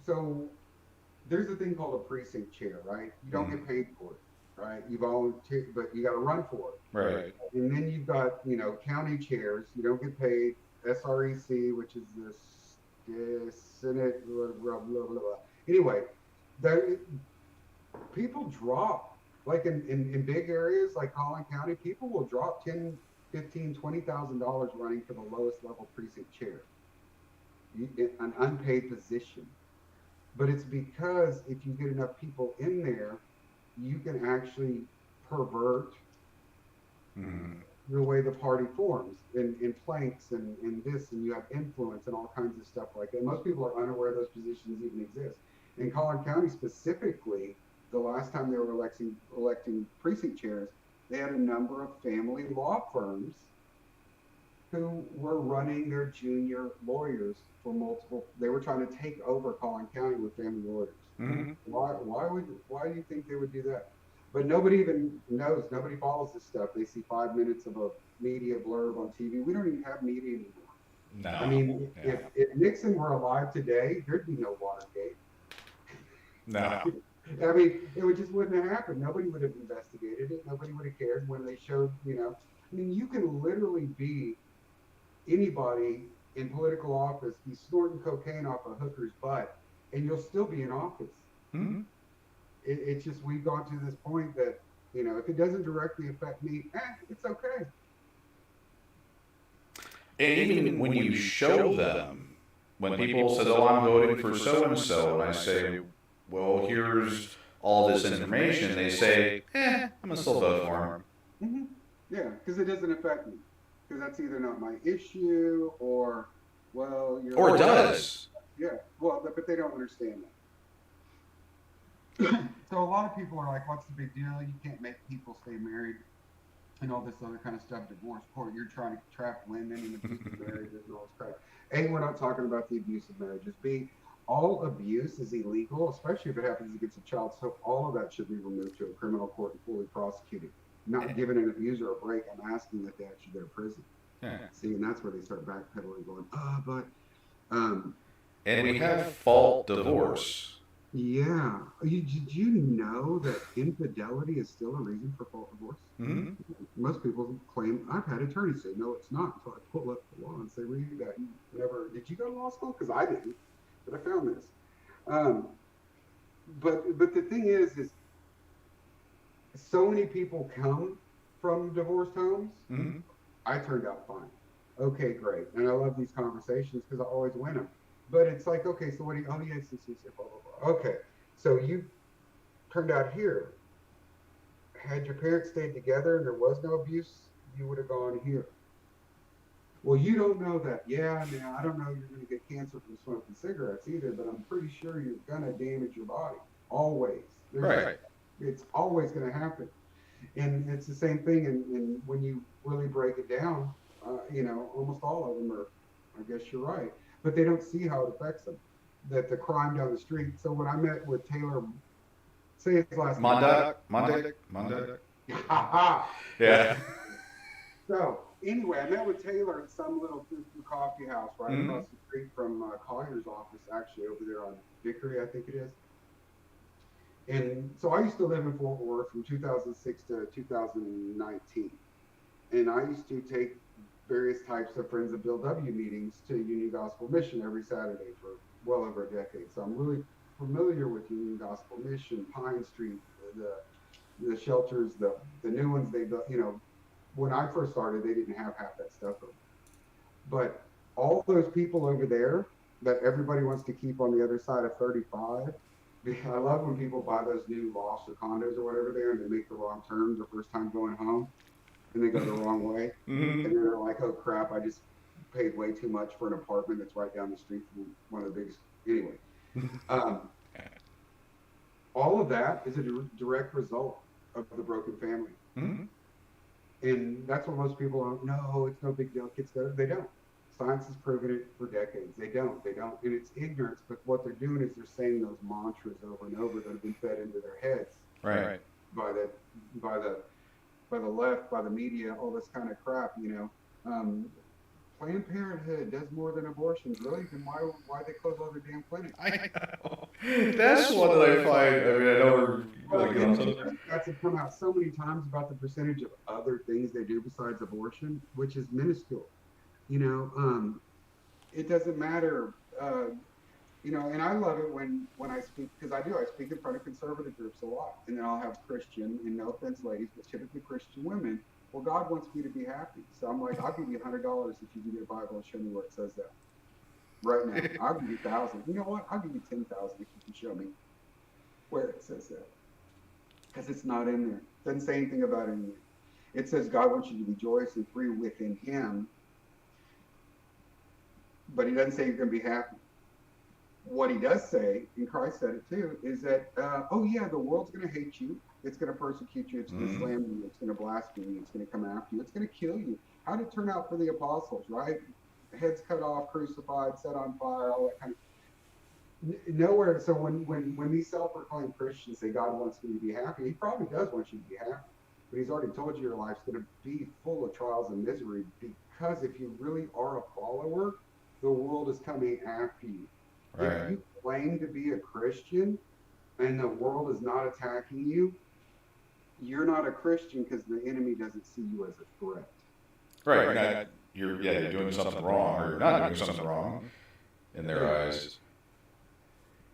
So there's a thing called a precinct chair, right? You don't get paid for it, right? But you got to run for it. Right. And then you've got county chairs. You don't get paid. SREC, which is the Senate, blah blah blah blah. Blah. Anyway, people drop like in big areas like Collin County. People will drop $10,000, $15,000, $20,000 running for the lowest level precinct chair, an unpaid position. But it's because if you get enough people in there, you can actually pervert the way the party forms in planks and this, and you have influence and all kinds of stuff like that. Most people are unaware those positions even exist. In Collin County specifically, the last time they were electing precinct chairs, they had a number of family law firms who were running their junior lawyers for multiple. They were trying to take over Collin County with family lawyers. Why do you think they would do that? But nobody even knows. Nobody follows this stuff. They see 5 minutes of a media blurb on TV. We don't even have media anymore. No. I mean, if Nixon were alive today, there'd be no Watergate. No. I mean, it just wouldn't have happened. Nobody would have investigated it. Nobody would have cared when they showed, I mean, you can literally be anybody in political office, be snorting cocaine off a hooker's butt, and you'll still be in office. It's just we've gone to this point that, if it doesn't directly affect me, it's okay. And even when you show them, when people say, "Oh, I'm voting for so and so," and I say, "Well, here's all this information," they say, I'm gonna still vote for him. Yeah, because it doesn't affect me. Because that's either not my issue or, well, or it does. Yeah, well, but they don't understand that. So a lot of people are like, "What's the big deal? You can't make people stay married and all this other kind of stuff. Divorce court, you're trying to trap women in abusive marriages and all this crap." A, we're not talking about the abusive marriages. B, all abuse is illegal, especially if it happens against a child. So all of that should be removed to a criminal court and fully prosecuted. Not giving an abuser a break. I'm asking that they actually go to prison. Yeah. See, and that's where they start backpedaling, going, but um, And we have fault divorce. yeah. Did you know that infidelity is still a reason for fault divorce? Mm-hmm. Most people claim, I've had attorneys say, no, it's not. Until I pull up the law and say, read that. You never, did you go to law school? Because I didn't, but I found this. Um, but the thing is so many people come from divorced homes. Mm-hmm. I turned out fine. Okay, great. And I love these conversations because I always win them. But it's like, okay, so what do you, oh, yes, yes, yes, yes, blah, blah, blah. Okay, so you turned out here. Had your parents stayed together and there was no abuse, you would have gone here. Well, you don't know that. Yeah, now I don't know you're going to get cancer from smoking cigarettes either, but I'm pretty sure you're going to damage your body. Always. Right. It's always going to happen. And it's the same thing. And when you really break it down, almost all of them are, I guess you're right, but they don't see how it affects them. That the crime down the street. So when I met with Taylor, say his last name. Monday. Ha Yeah. So anyway, I met with Taylor at some little coffee house right Mm-hmm. across the street from Collier's office, actually over there on Vickery, I think it is. And so I used to live in Fort Worth from 2006 to 2019. And I used to take various types of Friends of Bill W meetings to Union Gospel Mission every Saturday for well over a decade. So I'm really familiar with Union Gospel Mission, Pine Street, the shelters, the new ones they built. When I first started, they didn't have half that stuff over there. But all those people over there that everybody wants to keep on the other side of 35. I love when people buy those new lofts or condos or whatever there and they make the wrong turns the first time going home and they go the wrong way. Mm-hmm. And they're like, oh crap, I just paid way too much for an apartment that's right down the street from one of the biggest. Anyway, all of that is a direct result of the broken family. Mm-hmm. And that's what most people don't know. It's no big deal. Kids go, they don't. Science has proven it for decades. They don't. And it's ignorance, but what they're doing is they're saying those mantras over and over that have been fed into their heads. Right. By the left, by the media, all this kind of crap, Planned Parenthood does more than abortions. Really? Then why they close all their damn clinics? I know. That's one that I find. I mean, I know we're like on something. That's come out so many times about the percentage of other things they do besides abortion, which is minuscule. It doesn't matter. And I love it when I speak, because I speak in front of conservative groups a lot, and then I'll have Christian, and no offense, ladies, but typically Christian women. Well, God wants me to be happy, so I'm like, I'll give you $100 if you give me a Bible and show me where it says that. Right now, I'll give you 1,000. You know what? I'll give you 10,000 if you can show me where it says that, because it's not in there. It doesn't say anything about it in there. It says God wants you to be joyous and free within Him, but He doesn't say you're going to be happy. What He does say, and Christ said it too, is that, the world's going to hate you. It's going to persecute you. It's going to slam you. It's going to blaspheme you. It's going to come after you. It's going to kill you. How did it turn out for the apostles, right? Heads cut off, crucified, set on fire, all that kind of. Nowhere. So when these self-proclaimed Christians say God wants me to be happy, He probably does want you to be happy. But He's already told you your life's going to be full of trials and misery, because if you really are a follower, the world is coming after you. Right. If you claim to be a Christian and the world is not attacking you, you're not a Christian, because the enemy doesn't see you as a threat. Right. You're doing something wrong, or you're not doing something wrong in their eyes.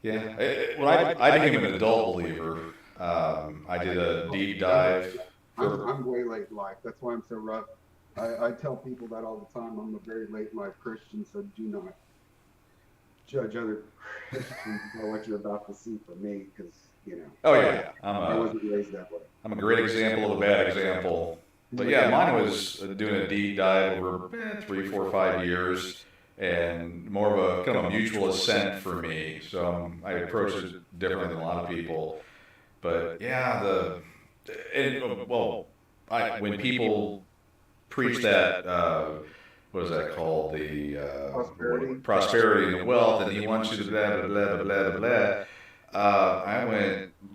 Yeah. When I became an adult believer, I did a deep dive. I'm way late in life. That's why I'm so rough. I tell people that all the time. I'm a very late in life Christian, so do not judge other Christians by what you're about to see from me, because Oh yeah, I wasn't raised that way. I'm a great example of a bad example. But yeah, mine was doing a deep dive over 3, 4, 5 years, and more of a kind of a mutual ascent for me. So I approached it differently than a lot of people. But yeah, when people preach that, what is that called? The prosperity and wealth, and He wants you to blah blah blah blah blah blah.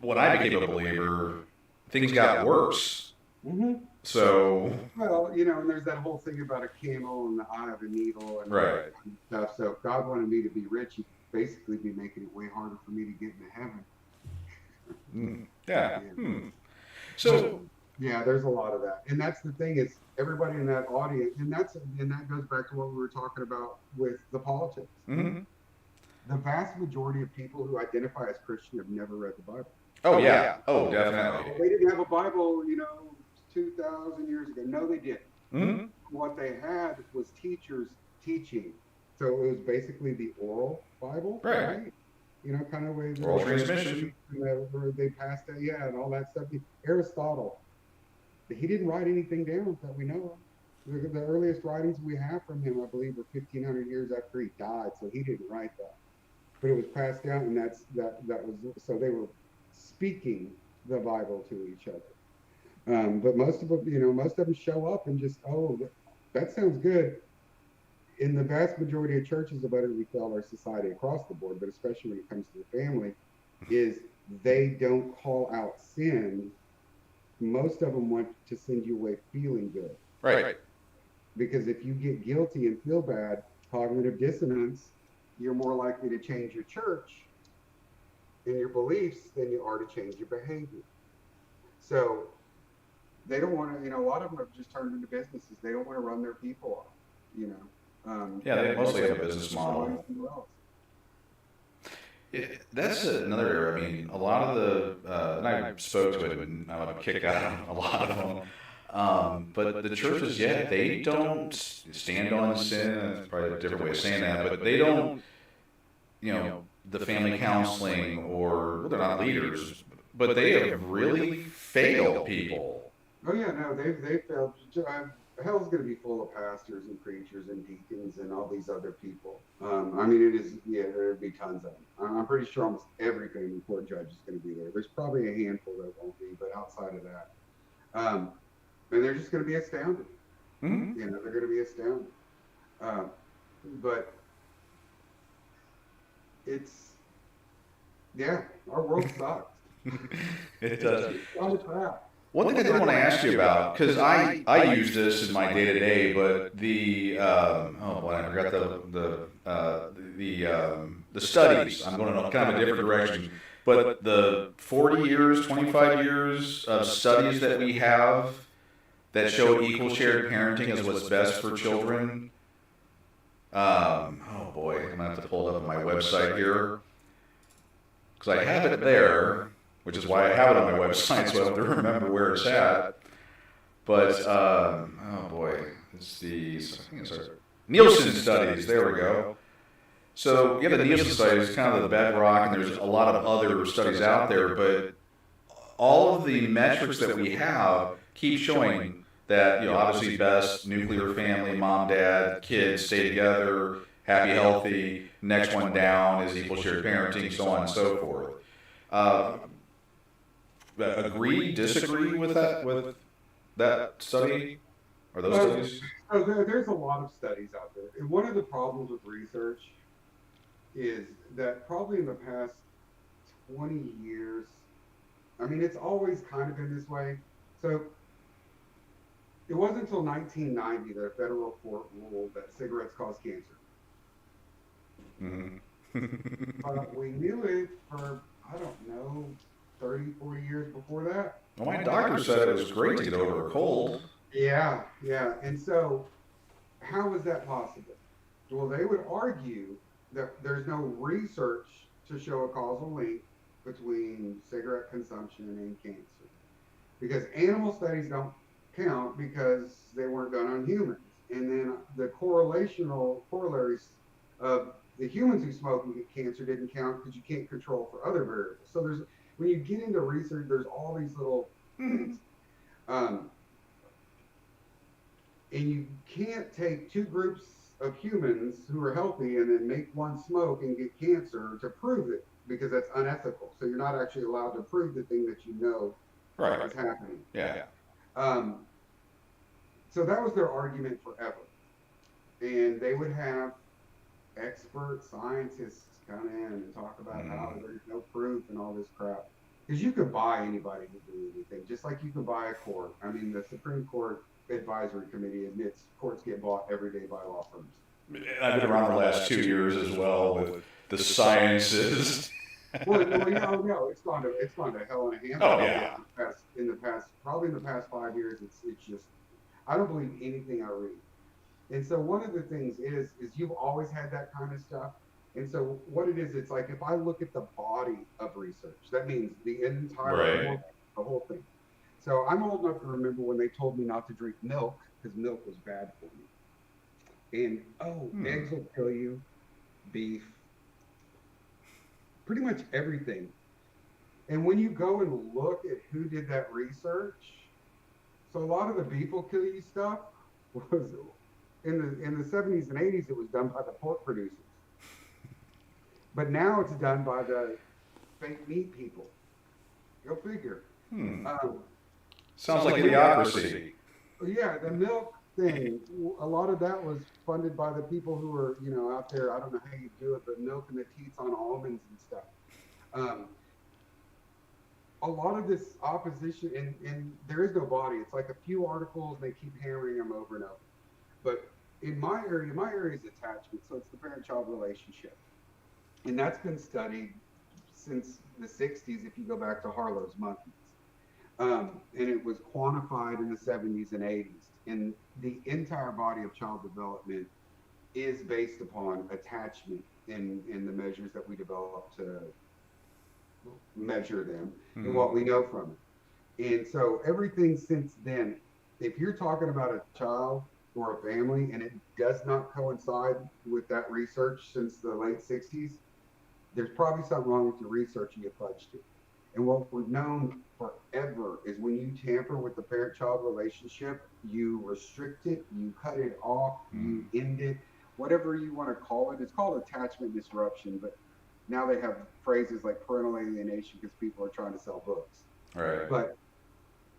When I became a believer, things got worse. Mm-hmm. So, Well, and there's that whole thing about a camel and the eye of a needle and all that right. kind of stuff. So if God wanted me to be rich, he'd basically be making it way harder for me to get into heaven. Yeah. Yeah. But So, yeah, there's a lot of that. And that's the thing is everybody in that audience, and that goes back to what we were talking about with the politics. mhm. The vast majority of people who identify as Christian have never read the Bible. Oh, yeah. Oh, definitely. Well, they didn't have a Bible, 2,000 years ago. No, they didn't. Hmm. What they had was teachers teaching. So it was basically the oral Bible, Right. right? Kind of way Oral transmission. where they passed it, yeah, and all that stuff. Aristotle, he didn't write anything down that we know of. The earliest writings we have from him, I believe, were 1,500 years after he died. So he didn't write that, but it was passed down, and that was so they were speaking the Bible to each other. But most of them show up and just, oh, that sounds good. In the vast majority of churches, of utterly fail our society across the board, but especially when it comes to the family, is they don't call out sin. Most of them want to send you away feeling good. Right. Because if you get guilty and feel bad, cognitive dissonance, you're more likely to change your church and your beliefs than you are to change your behavior. So they don't want to, a lot of them have just turned into businesses. They don't want to run their people off, you know. Yeah, they mostly have a business model. That's another area. I mean, a lot of and I spoke to it when I would kick out a lot of them. But the churches, yeah, they don't stand on sin. That's probably a different way of saying that, but they don't, the family counseling or well, they're not leaders, but they have really failed people. Oh yeah, no, they failed. Hell's going to be full of pastors and preachers and deacons and all these other people. I mean, it is. Yeah, there'd be tons of them. I'm pretty sure almost every family court judge is going to be there. There's probably a handful that won't be, but outside of that, um, and they're just going to be astounded. Mm-hmm. They're going to be astounded. Um, but it's yeah, our world sucks. It does. It's all crap. One thing I did want to ask you about, because I use this in my day to day, but oh boy, I forgot the studies. I'm going in kind of a different direction, but the 40 years, 25 years of studies that we have that show equal shared parenting is what's best for children. Oh boy, I'm gonna have to pull it up on my website here because I have it there, which is why I have it on my website, so I have to remember where it's at. But oh boy, it's I think it's Nielsen studies. There we go. So yeah, the Nielsen studies is kind of the bedrock, and there's a lot of other studies out there, but all of the metrics that we have keep showing that obviously best nuclear family, mom, dad, kids stay together, happy, healthy. Next one down is equal shared parenting, so on and so forth. Uh, Agree, disagree with that study or those studies? So there's a lot of studies out there, and one of the problems with research is that probably in the past 20 years, I mean, it's always kind of been this way. So it wasn't until 1990 that a federal court ruled that cigarettes cause cancer. Mm-hmm. But we knew it for, I don't know, 30, 40 years before that. Well, my doctor said it was great to get over a cold. Yeah, yeah. And so, how was that possible? Well, they would argue that there's no research to show a causal link between cigarette consumption and cancer. Because animal studies don't count because they weren't done on humans. And then the corollaries of the humans who smoke and get cancer didn't count because you can't control for other variables. So when you get into research, there's all these little things. And you can't take two groups of humans who are healthy and then make one smoke and get cancer to prove it because that's unethical. So you're not actually allowed to prove the thing that you know is happening. Yeah. So that was their argument forever. And they would have expert scientists come in and talk about how there's no proof and all this crap. because you could buy anybody to do anything, just like you can buy a court. I mean, the Supreme Court Advisory Committee admits courts get bought every day by law firms. I've been around the last 2 years as well with the sciences. Well, yeah, no, it's gone to hell in a handbasket. Oh yeah. Probably in the past 5 years, it's just, I don't believe anything I read. And so one of the things is you've always had that kind of stuff. And so what it is, it's like if I look at the body of research, that means the entire Right. the whole thing. So I'm old enough to remember when they told me not to drink milk because milk was bad for me. And eggs will kill you, beef, pretty much everything. And when you go and look at who did that research, so a lot of the beef will kill you stuff was in the 70s and 80s, it was done by the pork producers. But now it's done by the fake meat people. Go figure. Sounds like idiocracy. Yeah, the milk thing, a lot of that was funded by the people who were, out there. I don't know how you do it, but milk and the teats on almonds and stuff. A lot of this opposition, and there is no body. It's like a few articles, and they keep hammering them over and over. But in my area is attachment, so it's the parent-child relationship. And that's been studied since the 60s, if you go back to Harlow's monkeys. And it was quantified in the 70s and 80s. And the entire body of child development is based upon attachment in the measures that we develop to measure them and what we know from it. And so everything since then, if you're talking about a child or a family and it does not coincide with that research since the late 60s, there's probably something wrong with your research and you fudged it. And what we've known forever is when you tamper with the parent-child relationship, you restrict it, you cut it off, you end it, whatever you want to call it. It's called attachment disruption, but now they have phrases like parental alienation because people are trying to sell books. Right. But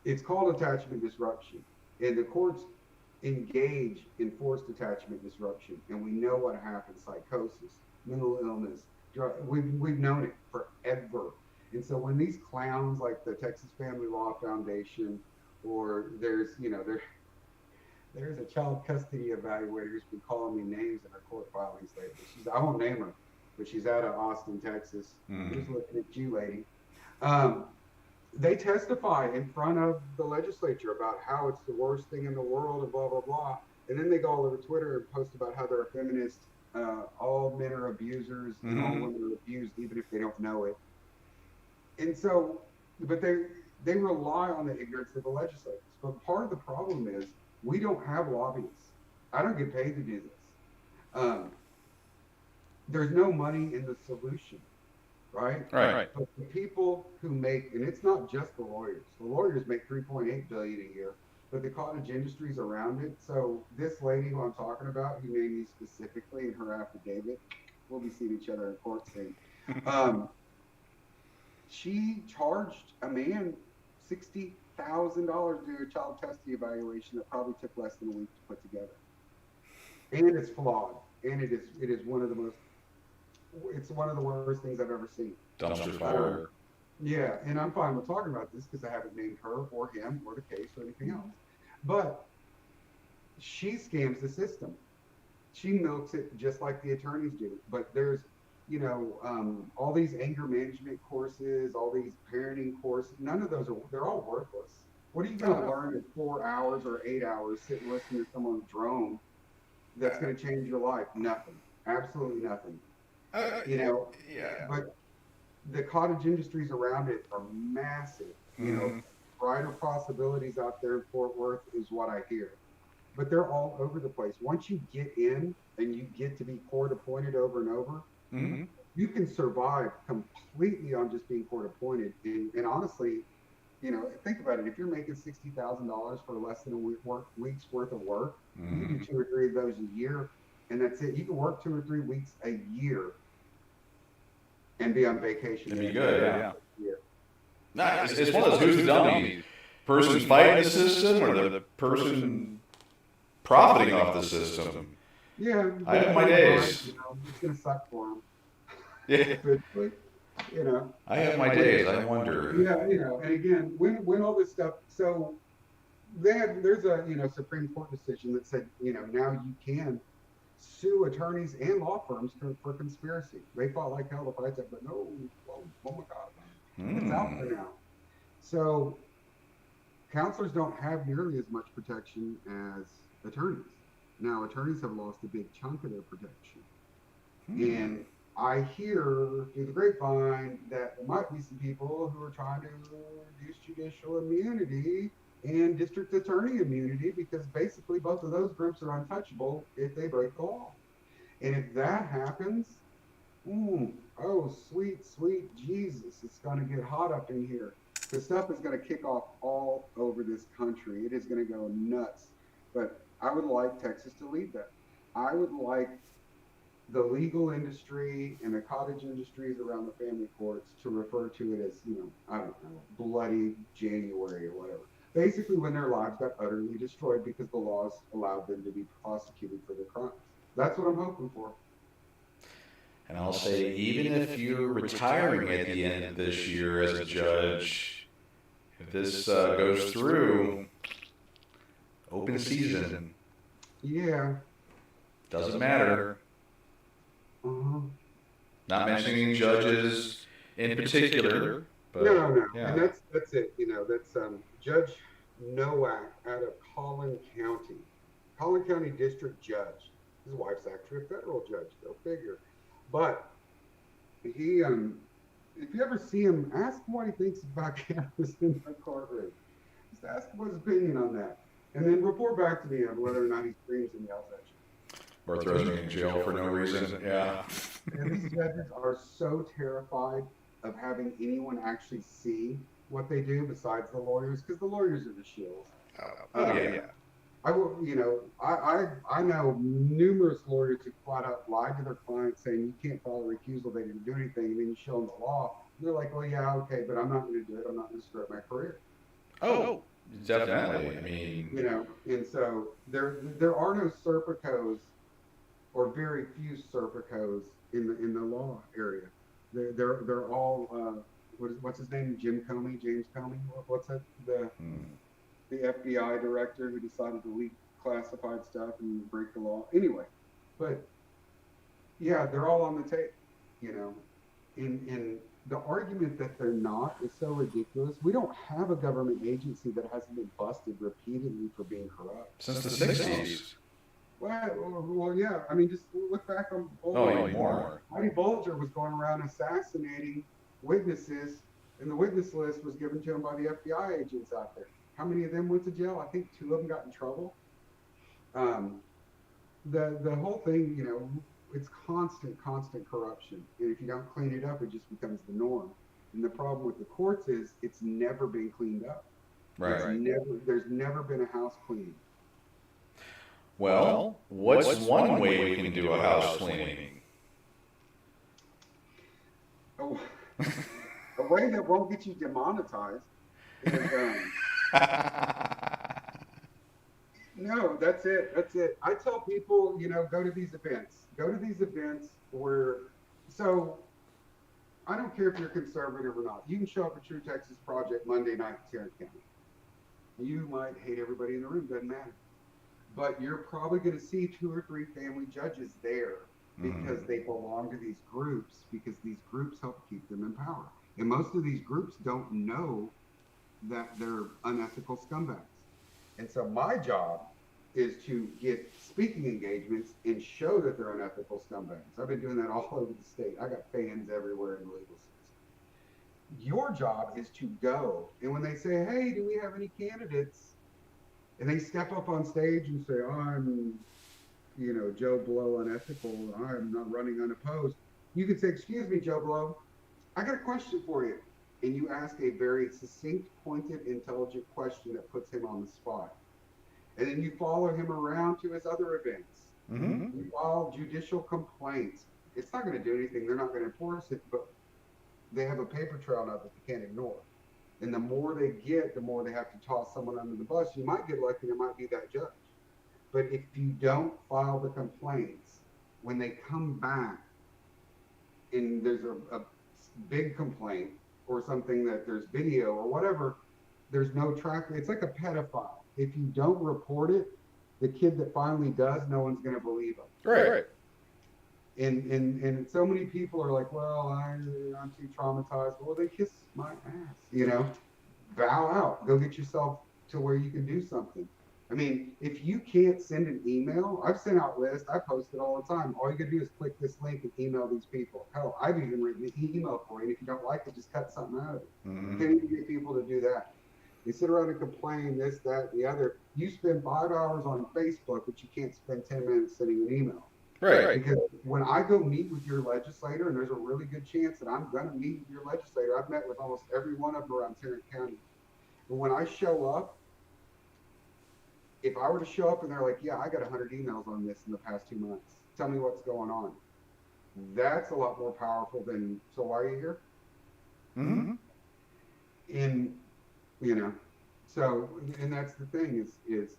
it's called attachment disruption. And the courts engage in forced attachment disruption. And we know what happens: psychosis, mental illness, drug. We've known it forever. And so when these clowns like the Texas Family Law Foundation, or there's a child custody evaluator who's been calling me names in her court filings lately. I won't name her, but she's out of Austin, Texas. Who's looking at you, lady? They testify in front of the legislature about how it's the worst thing in the world and blah, blah, blah. And then they go all over Twitter and post about how they're a feminist. All men are abusers and all women are abused, even if they don't know it. And so, but they rely on the ignorance of the legislators. But part of the problem is we don't have lobbyists. I don't get paid to do this. There's no money in the solution, right? Right. But the people who make, and it's not just the lawyers. The lawyers make $3.8 billion a year, but the cottage industries around it. So this lady who I'm talking about, who named me specifically in her affidavit, we'll be seeing each other in court soon. She charged a man $60,000 to do a child custody evaluation that probably took less than a week to put together. And it's flawed. And it is one of the worst things I've ever seen. Dumpster fire. Yeah, and I'm fine with talking about this because I haven't named her or him or the case or anything else. But she scams the system. She milks it just like the attorneys do. But there's all these anger management courses, all these parenting courses, none of those they're all worthless. What are you going to learn in 4 hours or 8 hours, sit and listen to someone drone that's going to change your life? Nothing. Absolutely nothing. Yeah. But the cottage industries around it are massive. Brighter possibilities out there in Fort Worth is what I hear. But they're all over the place. Once you get in and you get to be court appointed over and over, you can survive completely on just being court appointed. And honestly, think about it. If you're making $60,000 for less than a week's worth of work, you do 2 or 3 of those a year, and that's it. You can work 2 or 3 weeks a year and be on vacation. It'd be good, yeah. Nah, it's one of those who's the dummy. Person fighting the system or the person profiting off the system. Yeah. I have my days. It's going to suck for them. Yeah. You know, I have my days. I wonder. yeah, and again, when all this stuff, so there's a Supreme Court decision that said now you can sue attorneys and law firms for conspiracy. They fought like hell to fight that, but no, oh my God, it's out Hmm. there now. So counselors don't have nearly as much protection as attorneys. Now, attorneys have lost a big chunk of their protection. Hmm. And I hear through the grapevine that there might be some people who are trying to reduce judicial immunity and district attorney immunity because basically both of those groups are untouchable if they break the law. And if that happens, oh, sweet, sweet Jesus, it's going to get hot up in here. Because stuff is going to kick off all over this country. It is going to go nuts. But I would like Texas to lead that. I would like the legal industry and the cottage industries around the family courts to refer to it as, I don't know, bloody January or whatever. Basically, when their lives got utterly destroyed because the laws allowed them to be prosecuted for their crimes. That's what I'm hoping for. And I'll say, even if you're retiring at the end of this year as a judge, if this goes through, open season. Yeah. Doesn't matter. Uh-huh. Not mentioning judges in particular, No, but no, and yeah. that's it. That's Judge Nowak out of Collin County District Judge. His wife's actually a federal judge. Go figure. But he, if you ever see him, ask him what he thinks about cameras in the courtroom. Just ask him his opinion on that, and then report back to me on whether or not he screams and yells at you. Or throws me in jail for no reason. Yeah. And these judges are so terrified of having anyone actually see what they do besides the lawyers, because the lawyers are the shills. Oh, Um, yeah. I will, I know numerous lawyers who flat out lied to their clients saying you can't file a recusal, they didn't do anything, and then you show them the law, and they're like, well, yeah, okay, but I'm not going to do it. I'm not going to screw up my career. Oh, Oh, definitely. I mean, and so there are no Serpicos or very few Serpicos in the law area. They're all what's his name? James Comey. What's that? The FBI director who decided to leak classified stuff and break the law. Anyway, but yeah, they're all on the tape. You know, in the argument that they're not is so ridiculous. We don't have a government agency that hasn't been busted repeatedly for being corrupt. since the 60s. Well, yeah. I mean, just look back on Oh, Bulger. even more. Whitey Bulger was going around assassinating witnesses, and the witness list was given to him by the FBI agents out there. How many of them went to jail? I think two of them got in trouble. Um, the whole thing, it's constant corruption, and if you don't clean it up, it just becomes the norm. And the problem with the courts is it's never been cleaned up. Right. There's never been a house clean. Well, what's one way we can do a house cleaning? Oh, a way that won't get you demonetized is no, that's it. That's it. I tell people, go to these events. Go to these events where, so I don't care if you're conservative or not. You can show up at True Texas Project Monday night in Tarrant County. You might hate everybody in the room, doesn't matter. But you're probably going to see two or three family judges there because they belong to these groups, because these groups help keep them in power. And most of these groups don't know that they're unethical scumbags. And so my job is to get speaking engagements and show that they're unethical scumbags. I've been doing that all over the state. I got fans everywhere in the legal system. Your job is to go, and when they say, hey, do we have any candidates? And they step up on stage and say, I'm, Joe Blow unethical. I'm not running unopposed. You can say, excuse me, Joe Blow, I got a question for you. And you ask a very succinct, pointed, intelligent question that puts him on the spot. And then you follow him around to his other events. You file judicial complaints. It's not going to do anything. They're not going to enforce it, but they have a paper trail now that they can't ignore. And the more they get, the more they have to toss someone under the bus. You might get lucky, it might be that judge. But if you don't file the complaints, when they come back and there's a big complaint or something that there's video or whatever, there's no track. It's like a pedophile. If you don't report it, the kid that finally does, no one's going to believe him. Right. And so many people are like, well, I'm too traumatized. Well, then kiss my ass, you know, bow out, go get yourself to where you can do something. I mean, if you can't send an email, I've sent out lists, I post it all the time. All you gotta do is click this link and email these people. Hell, I've even written the email for you. And if you don't like it, just cut something out of it. You can't even get people to do that. They sit around and complain, this, that, and the other. You spend 5 hours on Facebook, but you can't spend 10 minutes sending an email. Right. Because when I go meet with your legislator, and there's a really good chance that I'm going to meet with your legislator, I've met with almost every one of them around Tarrant County. And when I show up, if I were to show up and they're like, yeah, I got 100 emails on this in the past 2 months, tell me what's going on. That's a lot more powerful than, so why are you here? Mm-hmm. And, you know, so, and that's the thing is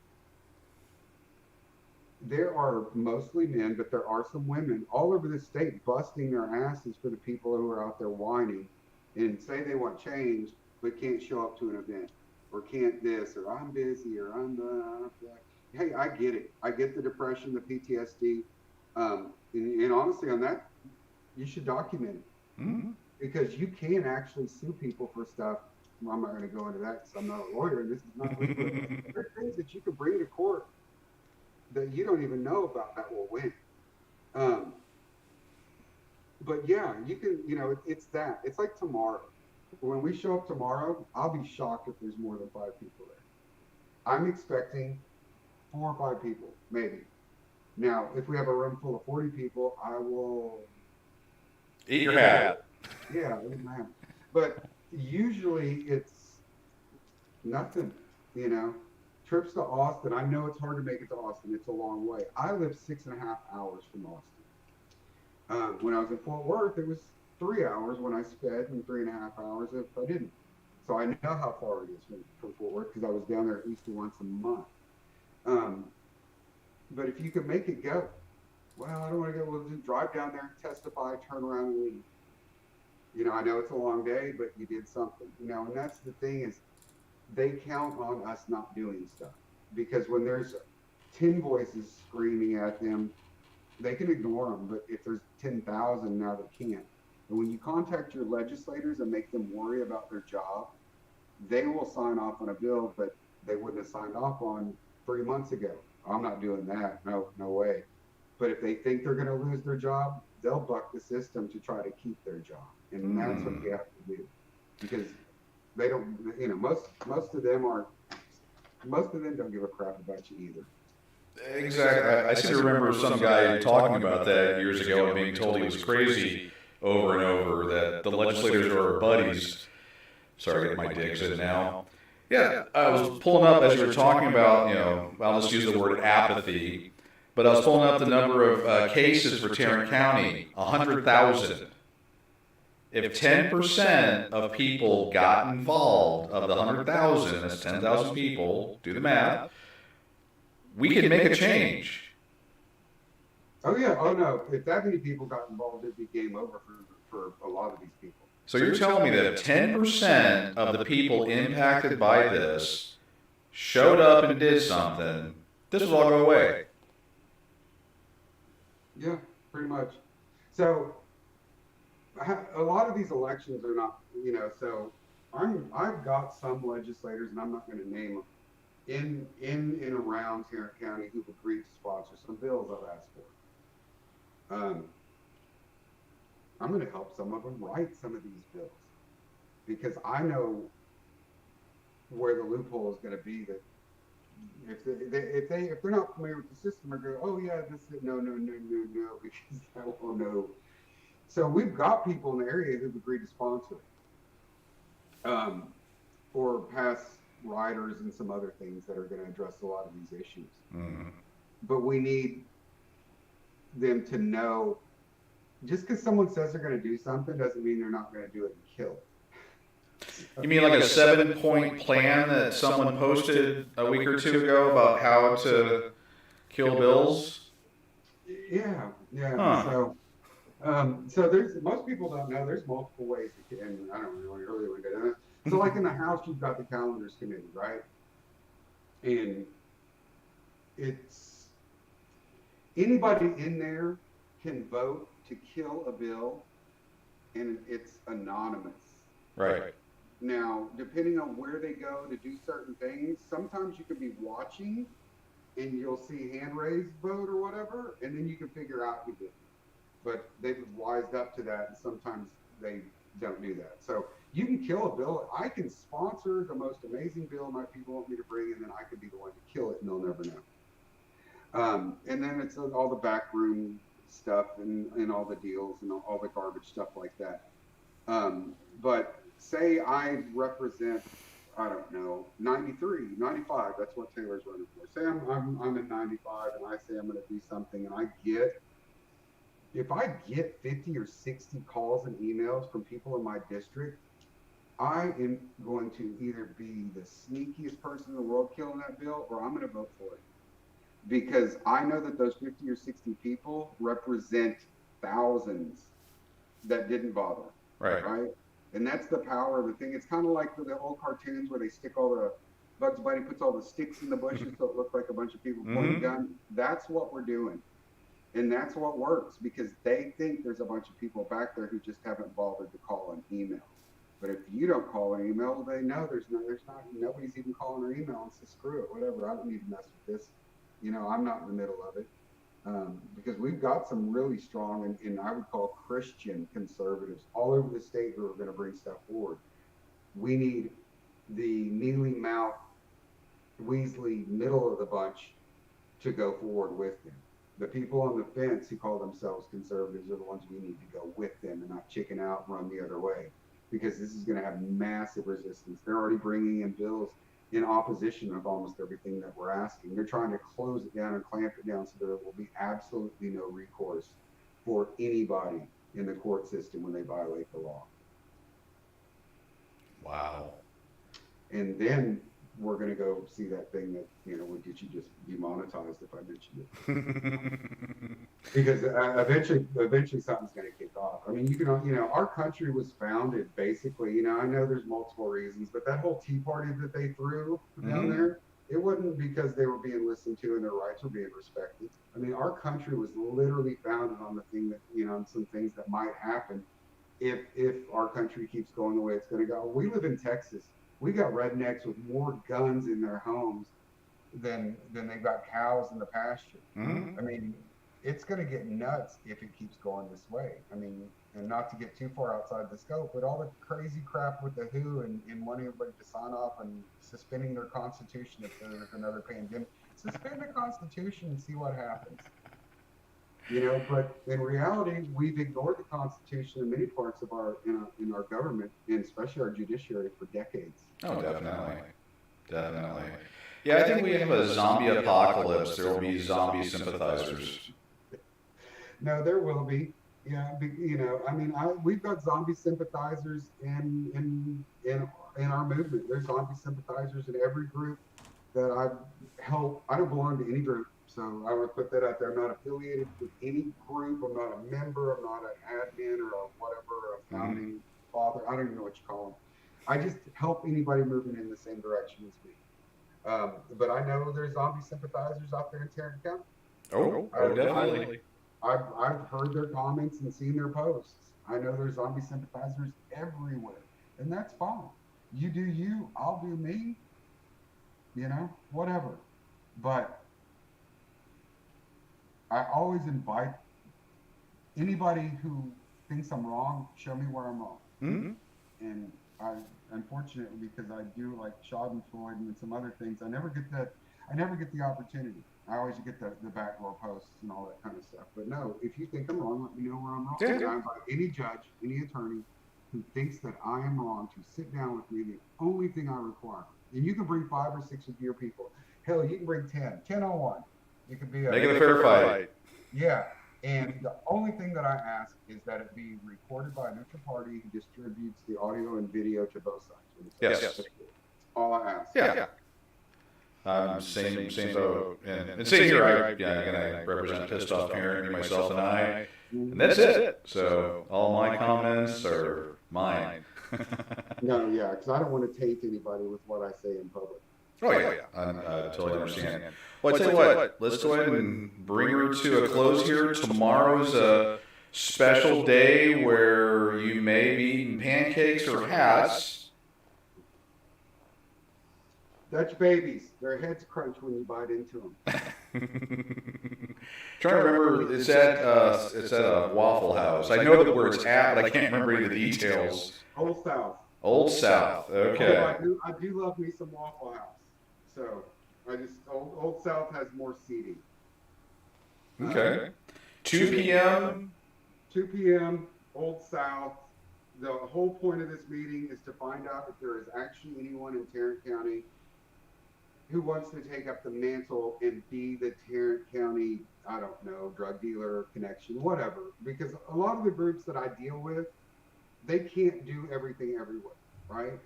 there are mostly men, but there are some women all over the state busting their asses for the people who are out there whining and say they want change, but can't show up to an event or can't this, or I'm busy, or I'm hey, I get it. I get the depression, the PTSD. And honestly, on that, you should document it. Mm-hmm. Because you can actually sue people for stuff. Well, I'm not going to go into that because I'm not a lawyer. This is not legal. There are things that you can bring to court that you don't even know about that will win. But yeah, you can, you know, it's that. It's like tomorrow. When we show up tomorrow, I'll be shocked if there's more than 5 people there. I'm expecting 4 or 5 people, maybe. Now, if we have a room full of 40 people, I will Eat your hat. Yeah, but usually it's nothing, you know. Trips to Austin, I know it's hard to make it to Austin. It's a long way. I live 6.5 hours from Austin. When I was in Fort Worth, it was 3 hours when I sped and 3.5 hours if I didn't. So I know how far it is from Fort Worth because I was down there at least once a month. But if you could make it go, well, I don't want to go. We'll just drive down there, testify, turn around and leave. You know, I know it's a long day, but you did something, you know, and that's the thing is they count on us not doing stuff because when there's 10 voices screaming at them, they can ignore them. But if there's 10,000 now, they can't. And when you contact your legislators and make them worry about their job, they will sign off on a bill that they wouldn't have signed off on 3 months ago. I'm not doing that. No way. But if they think they're going to lose their job, they'll buck the system to try to keep their job. And that's what you have to do. Because they don't, you know, most of them don't give a crap about you either. Exactly. I seem to remember some guy talking about that years ago and being told he was crazy over and over, that the legislators are our buddies. Sorry, I get my digs in now. Yeah, I was pulling up as you were talking about, you know, I'll just use the word apathy. But I was pulling up the number of cases for Tarrant County, 100,000. If 10% of people got involved of the 100,000, that's 10,000 people, do the math, we could make a change. Oh yeah, oh no, if that many people got involved, it'd be game over for a lot of these people. So you're telling me that if 10% of the people impacted by this showed up and did something, this will all go away? Yeah, pretty much. So a lot of these elections are not, you know, so I've got some legislators, and I'm not going to name them, in and around Tarrant County who've agreed to sponsor some bills I've asked for. I'm going to help some of them write some of these bills because I know where the loophole is going to be. That if they're not familiar with the system, or go, oh yeah, this is no, because I won't know. So we've got people in the area who've agreed to sponsor it, or pass riders and some other things that are going to address a lot of these issues. Mm-hmm. But we need them to know. Just because someone says they're going to do something doesn't mean they're not going to do it and kill it. You mean like a 7-point plan that someone posted a week or two ago about how to kill bills? Yeah. Huh. So So most people don't know there's multiple ways and I don't really want to get into it. So like in the House, you've got the calendars committee, right? And it's anybody in there can vote to kill a bill, and it's anonymous. Right. Now, depending on where they go to do certain things, sometimes you could be watching and you'll see hand raised vote or whatever, and then you can figure out who did it. But they've wised up to that, and sometimes they don't do that. So you can kill a bill. I can sponsor the most amazing bill my people want me to bring, and then I could be the one to kill it, and they'll never know. And then it's all the backroom stuff and all the deals and all the garbage stuff like that. But say I represent, I don't know, 93, 95. That's what Taylor's running for. Say I'm in 95 and I say I'm going to do something and if I get 50 or 60 calls and emails from people in my district, I am going to either be the sneakiest person in the world killing that bill or I'm going to vote for it. Because I know that those 50 or 60 people represent thousands that didn't bother. Right. And that's the power of the thing. It's kind of like the old cartoons where they stick all the Bugs Bunny puts all the sticks in the bushes so it looks like a bunch of people pointing guns. That's what we're doing. And that's what works because they think there's a bunch of people back there who just haven't bothered to call an email. But if you don't call an email, they know nobody's even calling their email and says, screw it, whatever. I don't need to mess with this. I'm not in the middle of it. Because we've got some really strong and I would call Christian conservatives all over the state who are going to bring stuff forward. We need the mealy mouth, Weasley middle of the bunch to go forward with them. The people on the fence who call themselves conservatives are the ones we need to go with them and not chicken out and run the other way, because this is going to have massive resistance. They're already bringing in bills in opposition of almost everything that we're asking. They're trying to close it down and clamp it down so there will be absolutely no recourse for anybody in the court system when they violate the law. Wow. And then we're going to go see that thing that, would get you just demonetized if I mentioned it. Because eventually something's going to kick off. I mean, our country was founded basically, I know there's multiple reasons, but that whole Tea Party that they threw down there, it wasn't because they were being listened to and their rights were being respected. I mean, our country was literally founded on the thing that, on some things that might happen if our country keeps going the way it's going to go. We live in Texas. We got rednecks with more guns in their homes than they've got cows in the pasture. I mean, it's going to get nuts if it keeps going this way. I mean, and not to get too far outside the scope, but all the crazy crap with the WHO and wanting everybody to sign off and suspending their constitution if there's another pandemic. Suspend the constitution and see what happens. But in reality, we've ignored the Constitution in many parts of in our government, and especially our judiciary, for decades. Oh, definitely. Yeah, I think we have a zombie apocalypse. There will be zombie sympathizers. No, there will be. Yeah, we've got zombie sympathizers in our movement. There's zombie sympathizers in every group that I've helped. I don't belong to any group. So I would put that out there. I'm not affiliated with any group. I'm not a member. I'm not an admin or a whatever, a founding father. I don't even know what you call them. I just help anybody moving in the same direction as me. But I know there's zombie sympathizers out there in Tarrant County. Oh, definitely. I've heard their comments and seen their posts. I know there's zombie sympathizers everywhere. And that's fine. You do you, I'll do me. Whatever. But I always invite anybody who thinks I'm wrong, show me where I'm wrong. And unfortunately, because I do like Schadenfreude and some other things, I never get the opportunity. I always get the backdoor posts and all that kind of stuff. But no, if you think I'm wrong, let me know where I'm wrong. And I invite any judge, any attorney who thinks that I am wrong to sit down with me. The only thing I require, and you can bring 5 or 6 of your people. Hell, you can bring 10 on 1. It could be make it a fair fight. Yeah, and the only thing that I ask is that it be recorded by a neutral party who distributes the audio and video to both sides. Yes. That's all I ask. Yeah. Same boat. And same here. Again, I represent a pissed off parent, me, myself, and I. And that's it. So all my comments are mine. No, yeah, because I don't want to taint anybody with what I say in public. Oh yeah, I totally understand. Well, I tell you what, let's go ahead and bring her to a close here. Tomorrow's a special day where you may be eating pancakes or hats. Dutch babies, their heads crunch when you bite into them. Trying to remember, it's at a Waffle House. I know where it's at, but I can't remember any of the details. Old South. Old South. Okay. Oh, I do love me some Waffle House. So Old South has more seating. Okay. 2 p.m. 2 p.m. Old South. The whole point of this meeting is to find out if there is actually anyone in Tarrant County who wants to take up the mantle and be the Tarrant County, I don't know, drug dealer connection, whatever. Because a lot of the groups that I deal with, they can't do everything everywhere, right?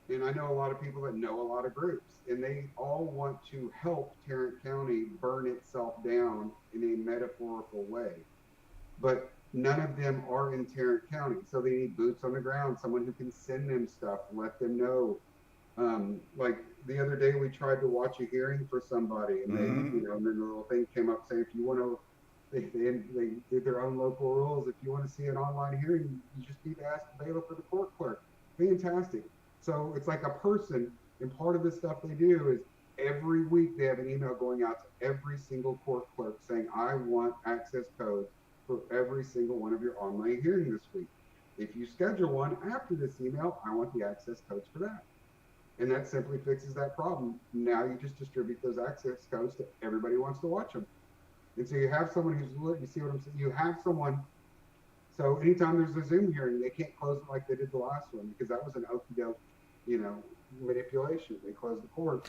And I know a lot of people that know a lot of groups, and they all want to help Tarrant County burn itself down in a metaphorical way. But none of them are in Tarrant County, so they need boots on the ground, someone who can send them stuff, let them know. Like the other day, we tried to watch a hearing for somebody, and they, and then the little thing came up saying, if you want to, they did their own local rules. If you want to see an online hearing, you just need to ask the bailiff or the court clerk. Fantastic. So it's like a person, and part of the stuff they do is every week they have an email going out to every single court clerk saying, I want access codes for every single one of your online hearings this week. If you schedule one after this email, I want the access codes for that. And that simply fixes that problem. Now you just distribute those access codes to everybody who wants to watch them. And so you have someone who's, you see what I'm saying? You have someone, so anytime there's a Zoom hearing, they can't close it like they did the last one, because that was an okey-doke, manipulation. They closed the court.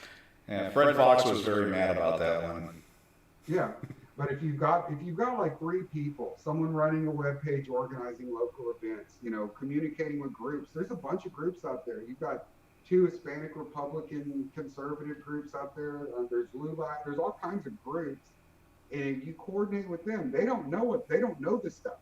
Yeah, Fred Fox was very mad about that one. Yeah. But if you've got like 3 people, someone running a web page, organizing local events, communicating with groups, there's a bunch of groups out there. You've got 2 Hispanic Republican conservative groups out there. There's Lula. There's all kinds of groups, and you coordinate with them. They don't know this stuff.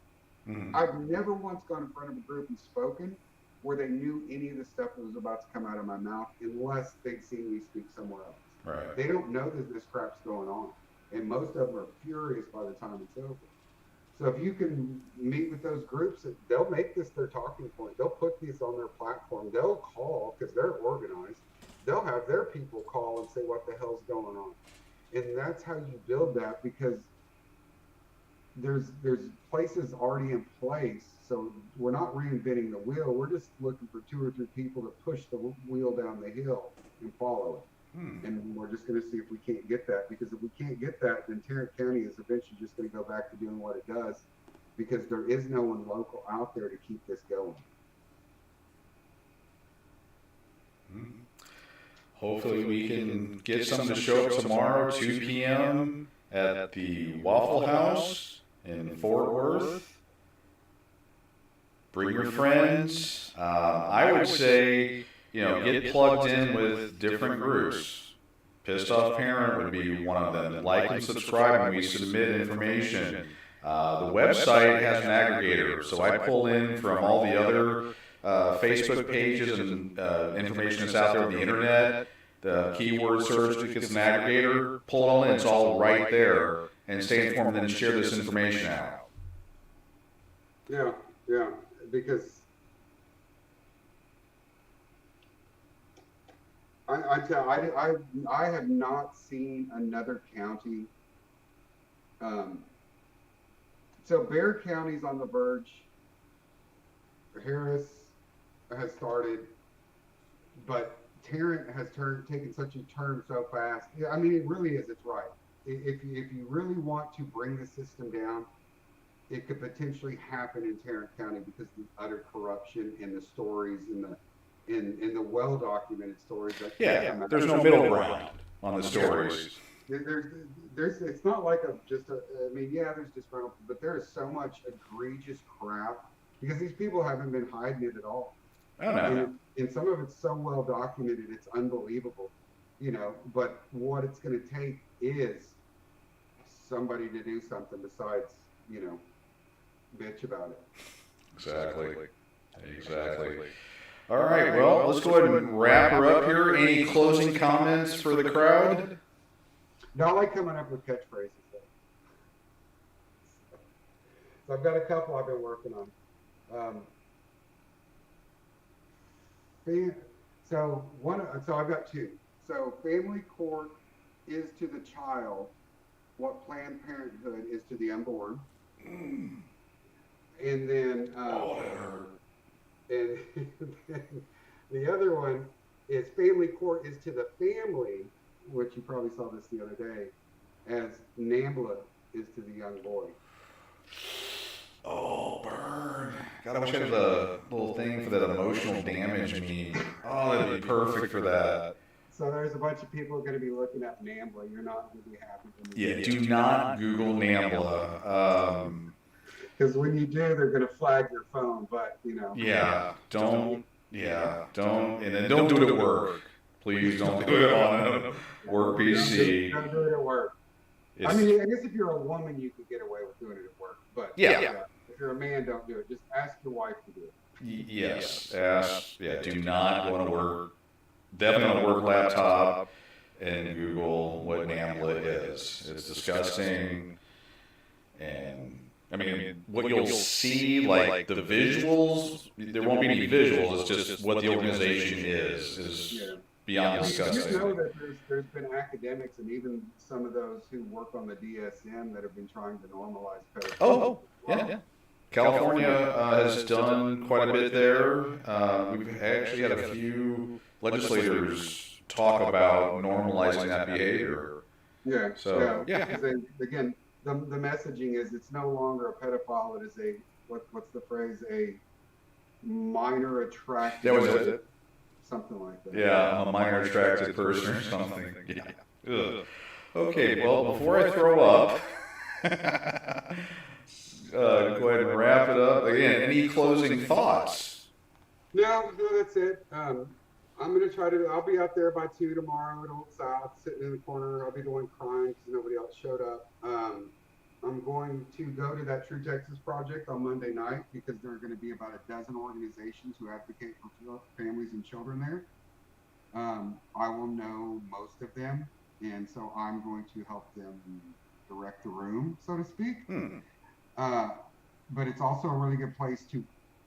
Mm-hmm. I've never once gone in front of a group and spoken where they knew any of the stuff that was about to come out of my mouth, unless they'd seen me speak somewhere else. Right. They don't know that this crap's going on, and most of them are furious by the time it's over. So if you can meet with those groups, they'll make this their talking point. They'll put this on their platform. They'll call, because they're organized. They'll have their people call and say what the hell's going on. And that's how you build that, because there's places already in place. So we're not reinventing the wheel. We're just looking for 2 or 3 people to push the wheel down the hill and follow it. And we're just going to see if we can't get that, because if we can't get that, then Tarrant County is eventually just going to go back to doing what it does, because there is no one local out there to keep this going. Hopefully we can get some to show up tomorrow, 2 p.m. at the Waffle House in Fort Worth. Bring your friends. I would say, get plugged in with different groups. Pissed Off Parent would be one of them. Like and subscribe when we submit information. The website has an aggregator, so I pull in from all the other Facebook pages and information that's out there on the internet. The keyword search gets an aggregator, pull it all in, it's all right there, and stay informed and then share this information out. Yeah, because I have not seen another county. So Bexar County's on the verge. Harris has started, but Tarrant has taken such a turn so fast. Yeah, I mean, it really is. It's right. If you really want to bring the system down, it could potentially happen in Tarrant County, because of the utter corruption in the stories in the well-documented stories. There's no middle ground on the stories. There's it's not like there's disgruntled, but there is so much egregious crap, because these people haven't been hiding it at all. I don't know. And some of it's so well documented, it's unbelievable. but what it's going to take is somebody to do something besides, bitch about it. Exactly. All right, well, let's go ahead and wrap her up here. Any closing comments for the crowd? No, I like coming up with catchphrases. So I've got a couple I've been working on. So I've got two. So family court is to the child what Planned Parenthood is to the unborn. And then and the other one is family court is to the family, which you probably saw this the other day, as NAMBLA is to the young boy. Oh, burn. God, I wish I had a little thing for that emotional damage meme. Oh, that'd be perfect for that. So there's a bunch of people going to be looking at NAMBLA. You're not going to be happy. Yeah, do not Google NAMBLA. Because when you do, they're going to flag your phone, but, Yeah, don't, and then don't do it at work. Please don't do it on a work PC. Don't do it at work. I mean, I guess if you're a woman, you could get away with doing it at work. But if you're a man, don't do it. Just ask your wife to do it. Yes. Do not go to work. Definitely on a work laptop and Google what NAMBLA is. It's disgusting. And, I mean, what you'll see, like the visuals, there won't be any visuals. It's just what the organization is beyond disgusting. You know that there's been academics and even some of those who work on the DSM that have been trying to normalize pedophilia. Yeah. California has done quite a bit there. We've actually had a few legislators talk about normalizing that behavior. Again, the messaging is it's no longer a pedophile. It is what's the phrase? A minor attracted. That was it. Something like that. Yeah, a minor attracted person or something. Yeah. Okay, well, before I throw up, go ahead and wrap it up. Again, any closing thoughts? No, that's it. I'm going to I'll be out there by 2 tomorrow at Old South, sitting in the corner. I'll be the one crying because nobody else showed up. I'm going to go to that True Texas Project on Monday night because there are going to be about a dozen organizations who advocate for families and children there. I will know most of them, and so I'm going to help them direct the room, so to speak. But it's also a really good place to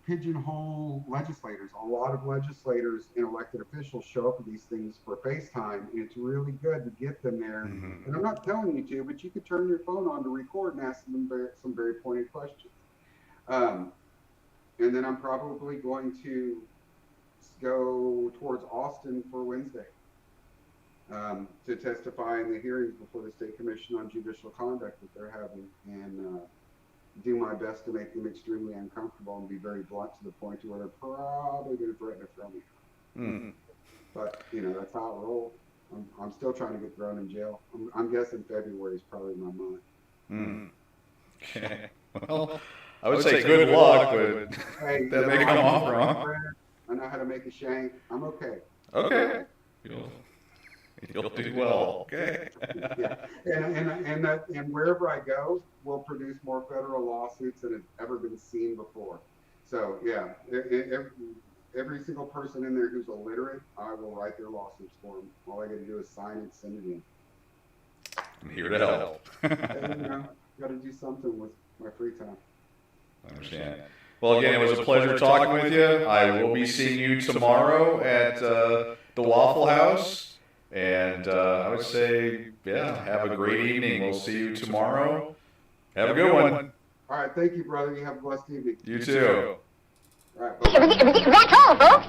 pigeonhole legislators. A lot of legislators and elected officials show up at these things for FaceTime, and it's really good to get them there. And I'm not telling you to, but you could turn your phone on to record and ask them some very pointed questions. And then I'm probably going to go towards Austin for Wednesday to testify in the hearings before the State Commission on Judicial Conduct that they're having, and do my best to make them extremely uncomfortable and be very blunt to the point to where they're probably going to threaten to throw me. But, that's how it rolls. I'm still trying to get thrown in jail. I'm guessing February is probably my month. Okay. Well, I would say good luck, but hey, that may come off wrong. I know how to make a shank. I'm okay. Okay. You'll do well. Okay. And wherever I go, will produce more federal lawsuits than have ever been seen before. So every single person in there who's illiterate, I will write their lawsuits for them. All I got to do is sign it, send it in. I'm here to help. Got to do something with my free time. I understand. Well, again, it was a pleasure talking with you. I will be seeing you tomorrow at the Waffle House. And I would say, have a great evening. We'll see you tomorrow. Have a good one. All right. Thank you, brother. You have a blessed evening. You too. All right. That's all, folks.